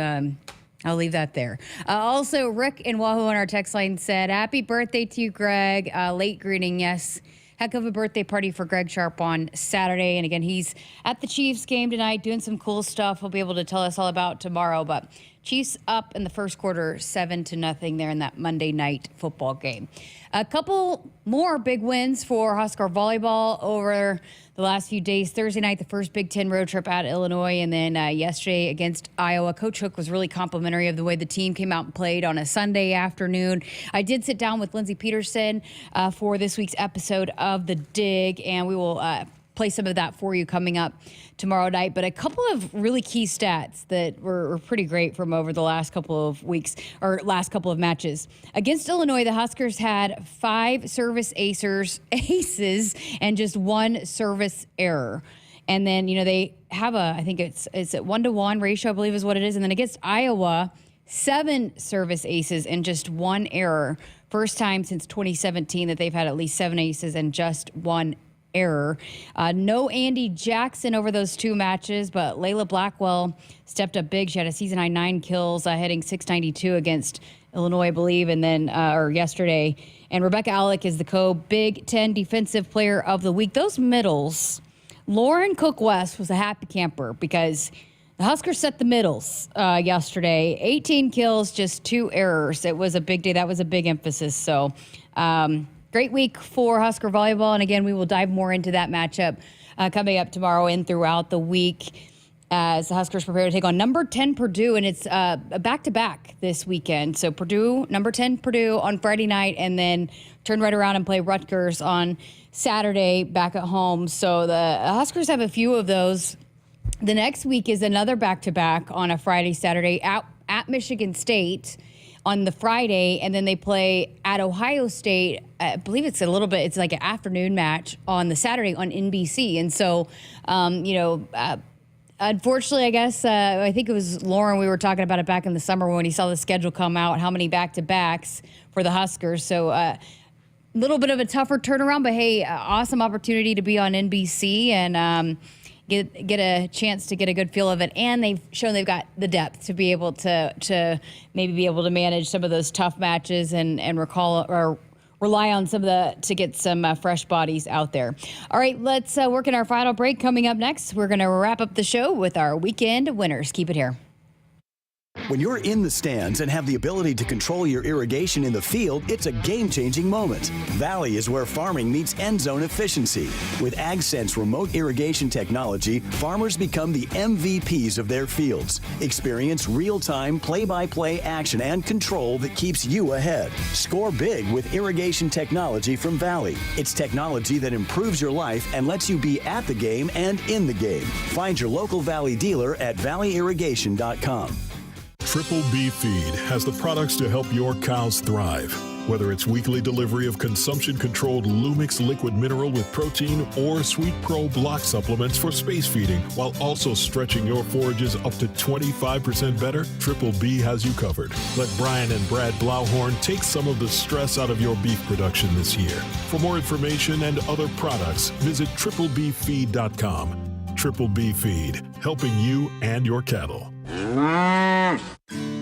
I'll leave that there. Also, Rick in Wahoo on our text line said, happy birthday to you, Greg. Late greeting, yes. Heck of a birthday party for Greg Sharpe on Saturday. And again, he's at the Chiefs game tonight doing some cool stuff he'll be able to tell us all about tomorrow. But Chiefs up in the first quarter, 7-0 there in that Monday night football game. A couple more big wins for Husker Volleyball over the last few days. Thursday night, the first Big Ten road trip at Illinois, and then yesterday against Iowa. Coach Hook was really complimentary of the way the team came out and played on a Sunday afternoon. I did sit down with Lindsey Peterson for this week's episode of The Dig, and we will play some of that for you coming up tomorrow night. But a couple of really key stats that were pretty great from over the last couple of weeks, or last couple of matches. Against Illinois, the Huskers had 5 service aces and just 1 service error. And then, you know, they have I think it's a 1-to-1 ratio, I believe is what it is. And then against Iowa, 7 service aces and just 1 error. First time since 2017 that they've had at least 7 aces and just 1 error. No Andy Jackson over those two matches, but Layla Blackwell stepped up big. She had a season-high 9 kills, hitting .692 against Illinois, I believe, and then or yesterday. And Rebecca Alec is the Big Ten Defensive Player of the Week. Those middles, Lauren Cook-West was a happy camper because the Huskers set the middles yesterday. 18 kills, just 2 errors. It was a big day. That was a big emphasis. So great week for Husker volleyball. And again, we will dive more into that matchup coming up tomorrow and throughout the week as the Huskers prepare to take on number 10 Purdue. And it's a back-to-back this weekend. So number 10 Purdue on Friday night, and then turn right around and play Rutgers on Saturday back at home. So the Huskers have a few of those. The next week is another back-to-back on a Friday, Saturday at Michigan State on the Friday, and then they play at Ohio State. I believe it's like an afternoon match on the Saturday on NBC. And so, unfortunately, I guess, I think it was Lauren, we were talking about it back in the summer when he saw the schedule come out, how many back-to-backs for the Huskers. So a little bit of a tougher turnaround, but hey, awesome opportunity to be on NBC and get a chance to get a good feel of it. And they've shown they've got the depth to be able to maybe be able to manage some of those tough matches and rely on to get some fresh bodies out there. All right, let's work in our final break. Coming up next, we're going to wrap up the show with our weekend winners. Keep it here. When you're in the stands and have the ability to control your irrigation in the field, it's a game-changing moment. Valley is where farming meets end zone efficiency. With AgSense remote irrigation technology, farmers become the MVPs of their fields. Experience real-time, play-by-play action and control that keeps you ahead. Score big with irrigation technology from Valley. It's technology that improves your life and lets you be at the game and in the game. Find your local Valley dealer at valleyirrigation.com. Triple B Feed has the products to help your cows thrive. Whether it's weekly delivery of consumption-controlled Lumix liquid mineral with protein or Sweet Pro block supplements for space feeding, while also stretching your forages up to 25% better, Triple B has you covered. Let Brian and Brad Blauhorn take some of the stress out of your beef production this year. For more information and other products, visit triplebfeed.com. Triple B Feed, helping you and your cattle.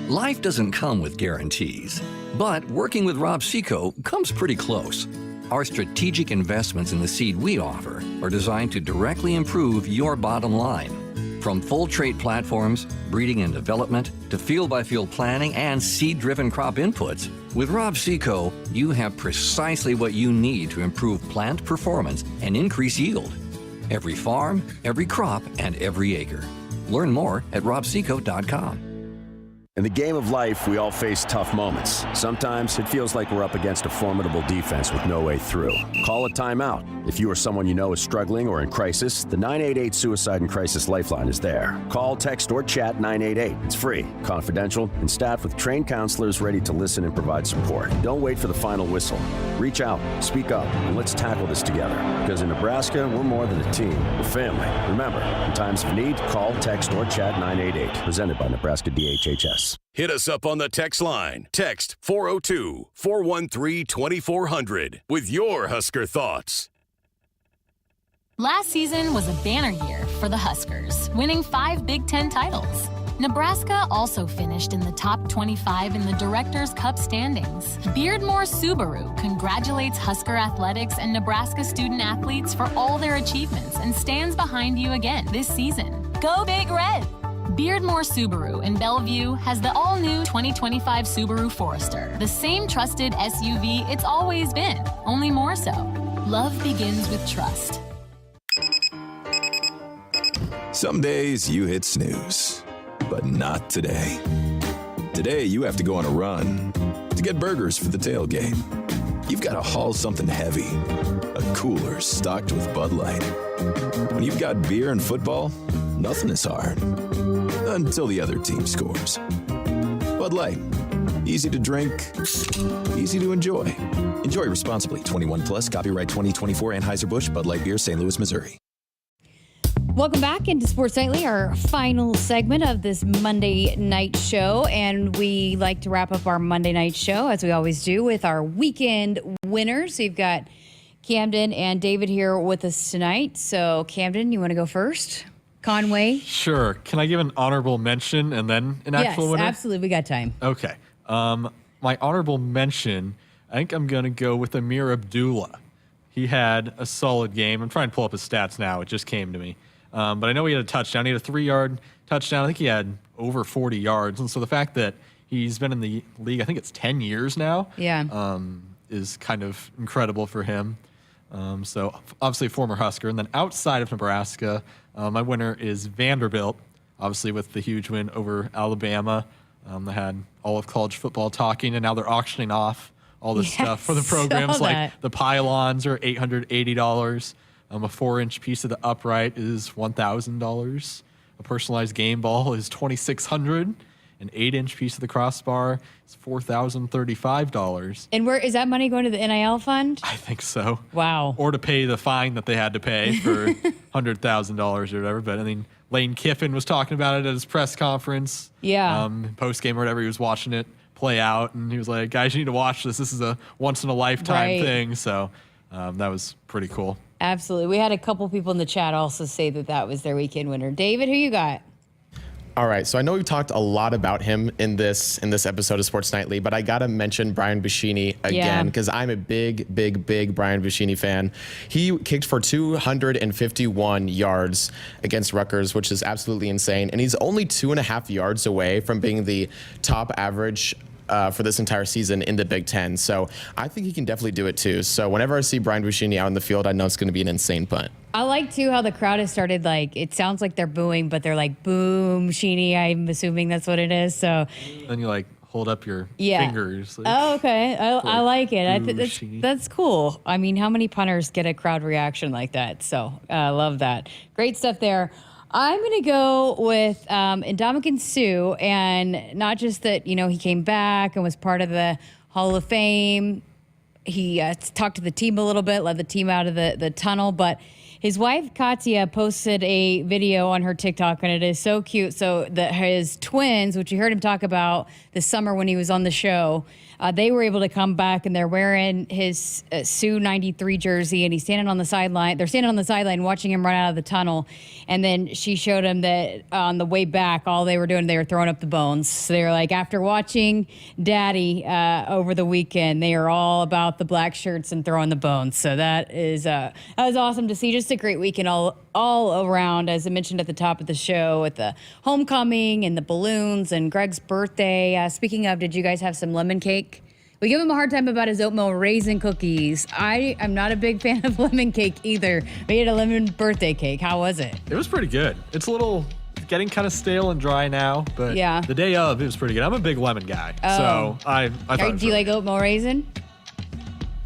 Life doesn't come with guarantees, but working with Rob Seco comes pretty close. Our strategic investments in the seed we offer are designed to directly improve your bottom line. From full trait platforms, breeding and development, to field-by-field planning and seed-driven crop inputs, with Rob Seco, you have precisely what you need to improve plant performance and increase yield. Every farm, every crop, and every acre. Learn more at robseco.com. In the game of life, we all face tough moments. Sometimes it feels like we're up against a formidable defense with no way through. Call a timeout. If you or someone you know is struggling or in crisis, the 988 Suicide and Crisis Lifeline is there. Call, text, or chat 988. It's free, confidential, and staffed with trained counselors ready to listen and provide support. Don't wait for the final whistle. Reach out, speak up, and let's tackle this together. Because in Nebraska, we're more than a team. We're family. Remember, in times of need, call, text, or chat 988. Presented by Nebraska DHHS. Hit us up on the text line. Text 402-413-2400 with your Husker thoughts. Last season was a banner year for the Huskers, winning 5 Big Ten titles. Nebraska also finished in the top 25 in the Directors' Cup standings. Beardmore Subaru congratulates Husker Athletics and Nebraska student athletes for all their achievements and stands behind you again this season. Go Big Red! Beardmore Subaru in Bellevue has the all-new 2025 Subaru Forester, the same trusted SUV it's always been, only more so. Love begins with trust. Some days you hit snooze, but not today. Today you have to go on a run to get burgers for the tailgate. You've got to haul something heavy, a cooler stocked with Bud Light. When you've got beer and football, nothing is hard. Until the other team scores. Bud Light. Easy to drink, easy to enjoy. Enjoy responsibly. 21 plus, copyright 2024 Anheuser-Busch, Bud Light Beer, St. Louis, Missouri. Welcome back into Sports Nightly, our final segment of this Monday night show. And we like to wrap up our Monday night show, as we always do, with our weekend winners. So you've got Camden and David here with us tonight. So, Camden, you want to go first? Conway? Sure. Can I give an honorable mention and then an actual winner? Yes, absolutely. We got time. Okay. My honorable mention, I think I'm going to go with Amir Abdullah. He had a solid game. I'm trying to pull up his stats now. It just came to me. But I know he had a touchdown. He had a 3-yard touchdown. I think he had over 40 yards. And so the fact that he's been in the league, I think it's 10 years now, is kind of incredible for him. So obviously a former Husker. And then outside of Nebraska, my winner is Vanderbilt, obviously with the huge win over Alabama. They had all of college football talking, and now they're auctioning off all this stuff for the programs. Like the pylons are $880. A 4-inch piece of the upright is $1,000. A personalized game ball is $2,600. An 8-inch piece of the crossbar is $4,035. And where is that money going to the NIL fund? I think so. Wow. Or to pay the fine that they had to pay for $100,000 or whatever. But I mean, Lane Kiffin was talking about it at his press conference. Yeah. Post game or whatever, he was watching it play out, and he was like, "Guys, you need to watch this. This is a once in a lifetime thing." So that was pretty cool. Absolutely. We had a couple people in the chat also say that was their weekend winner. David, who you got? All right, so I know we've talked a lot about him in this episode of Sports Nightly, but I gotta mention Brian Buschini again because I'm a big Brian Buschini fan. He kicked for 251 yards against Rutgers, which is absolutely insane, and he's only 2.5 yards away from being the top average for this entire season in the Big Ten. So I think he can definitely do it too. So whenever I see Brian Buschini out in the field, I know it's going to be an insane punt. I like too how the crowd has started, like, it sounds like they're booing, but they're like, boom, Buschini. I'm assuming that's what it is. So then you like hold up your fingers. Like, oh, okay. I like it. That's cool. I mean, how many punters get a crowd reaction like that? So I love that. Great stuff there. I'm going to go with Ndamukong Suh, and not just that, he came back and was part of the Hall of Fame. He talked to the team a little bit, led the team out of the tunnel, but his wife, Katya, posted a video on her TikTok, and it is so cute. So his twins, which you heard him talk about this summer when he was on the show, they were able to come back, and they're wearing his Suh 93 jersey, and he's standing on the sideline. They're standing on the sideline watching him run out of the tunnel. And then she showed him that on the way back, all they were doing, they were throwing up the bones. So they were like, after watching Daddy over the weekend, they are all about the black shirts and throwing the bones. So that was awesome to see. Just a great weekend all around, as I mentioned at the top of the show, with the homecoming and the balloons and Greg's birthday. Speaking of, did you guys have some lemon cake? We give him a hard time about his oatmeal raisin cookies. I'm not a big fan of lemon cake either. We had a lemon birthday cake. How was it? It was pretty good. It's a little getting kind of stale and dry now, but the day of, it was pretty good. I'm a big lemon guy, so I thought. Do you like oatmeal raisin?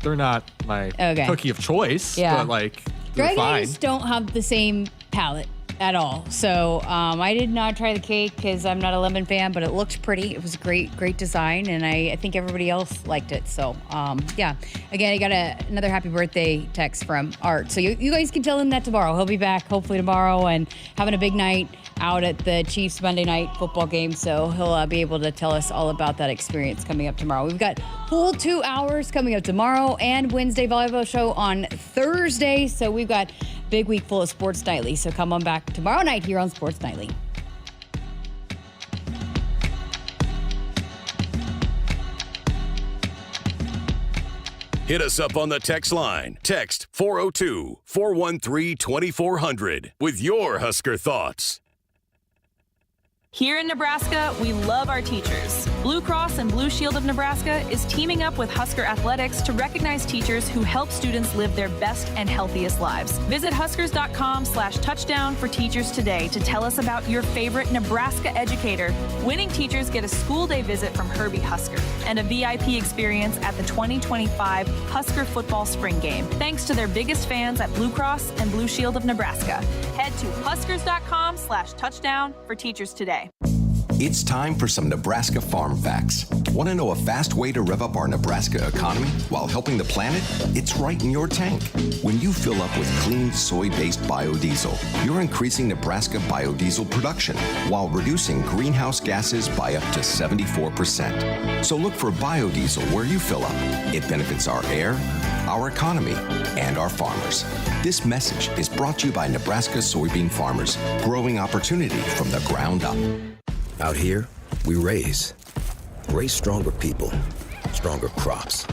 They're not my cookie of choice, but like Greg fine. and I just don't have the same palate at all. So I did not try the cake because I'm not a lemon fan, but it looked pretty. It was great design, and I think everybody else liked it. So again, I got another happy birthday text from Art. So you guys can tell him that tomorrow. He'll be back hopefully tomorrow and having a big night out at the Chiefs Monday night football game. So he'll be able to tell us all about that experience coming up tomorrow. We've got full 2 hours coming up tomorrow and Wednesday volleyball show on Thursday. So we've got big week full of Sports Nightly. So come on back tomorrow night here on Sports Nightly. Hit us up on the text line. Text 402-413-2400 with your Husker thoughts. Here in Nebraska, we love our teachers. Blue Cross and Blue Shield of Nebraska is teaming up with Husker Athletics to recognize teachers who help students live their best and healthiest lives. Visit huskers.com/touchdown for teachers today to tell us about your favorite Nebraska educator. Winning teachers get a school day visit from Herbie Husker and a VIP experience at the 2025 Husker football spring game, thanks to their biggest fans at Blue Cross and Blue Shield of Nebraska. Head to huskers.com/touchdown for teachers today. It's time for some Nebraska farm facts. Want to know a fast way to rev up our Nebraska economy while helping the planet? It's right in your tank. When you fill up with clean soy-based biodiesel, you're increasing Nebraska biodiesel production while reducing greenhouse gases by up to 74%. So look for biodiesel where you fill up. It benefits our air, our economy, and our farmers. This message is brought to you by Nebraska soybean farmers, growing opportunity from the ground up. Out here, we raise stronger people, stronger crops,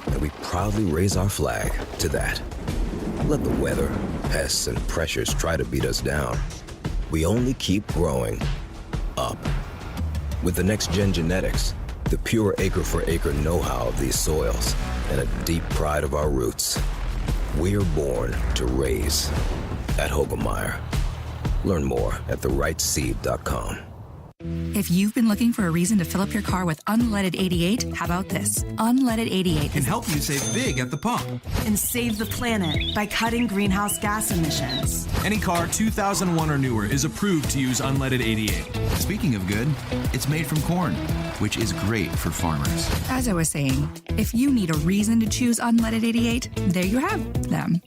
and we proudly raise our flag to that. Let the weather, pests, and pressures try to beat us down. We only keep growing up. With the next-gen genetics, the pure acre-for-acre know-how of these soils, and a deep pride of our roots, we are born to raise at Hogemeyer. Learn more at therightseed.com. If you've been looking for a reason to fill up your car with unleaded 88, how about this? Unleaded 88 can help you save big at the pump and save the planet by cutting greenhouse gas emissions. Any car 2001 or newer is approved to use unleaded 88. Speaking of good, it's made from corn, which is great for farmers. As I was saying, if you need a reason to choose unleaded 88, there you have them.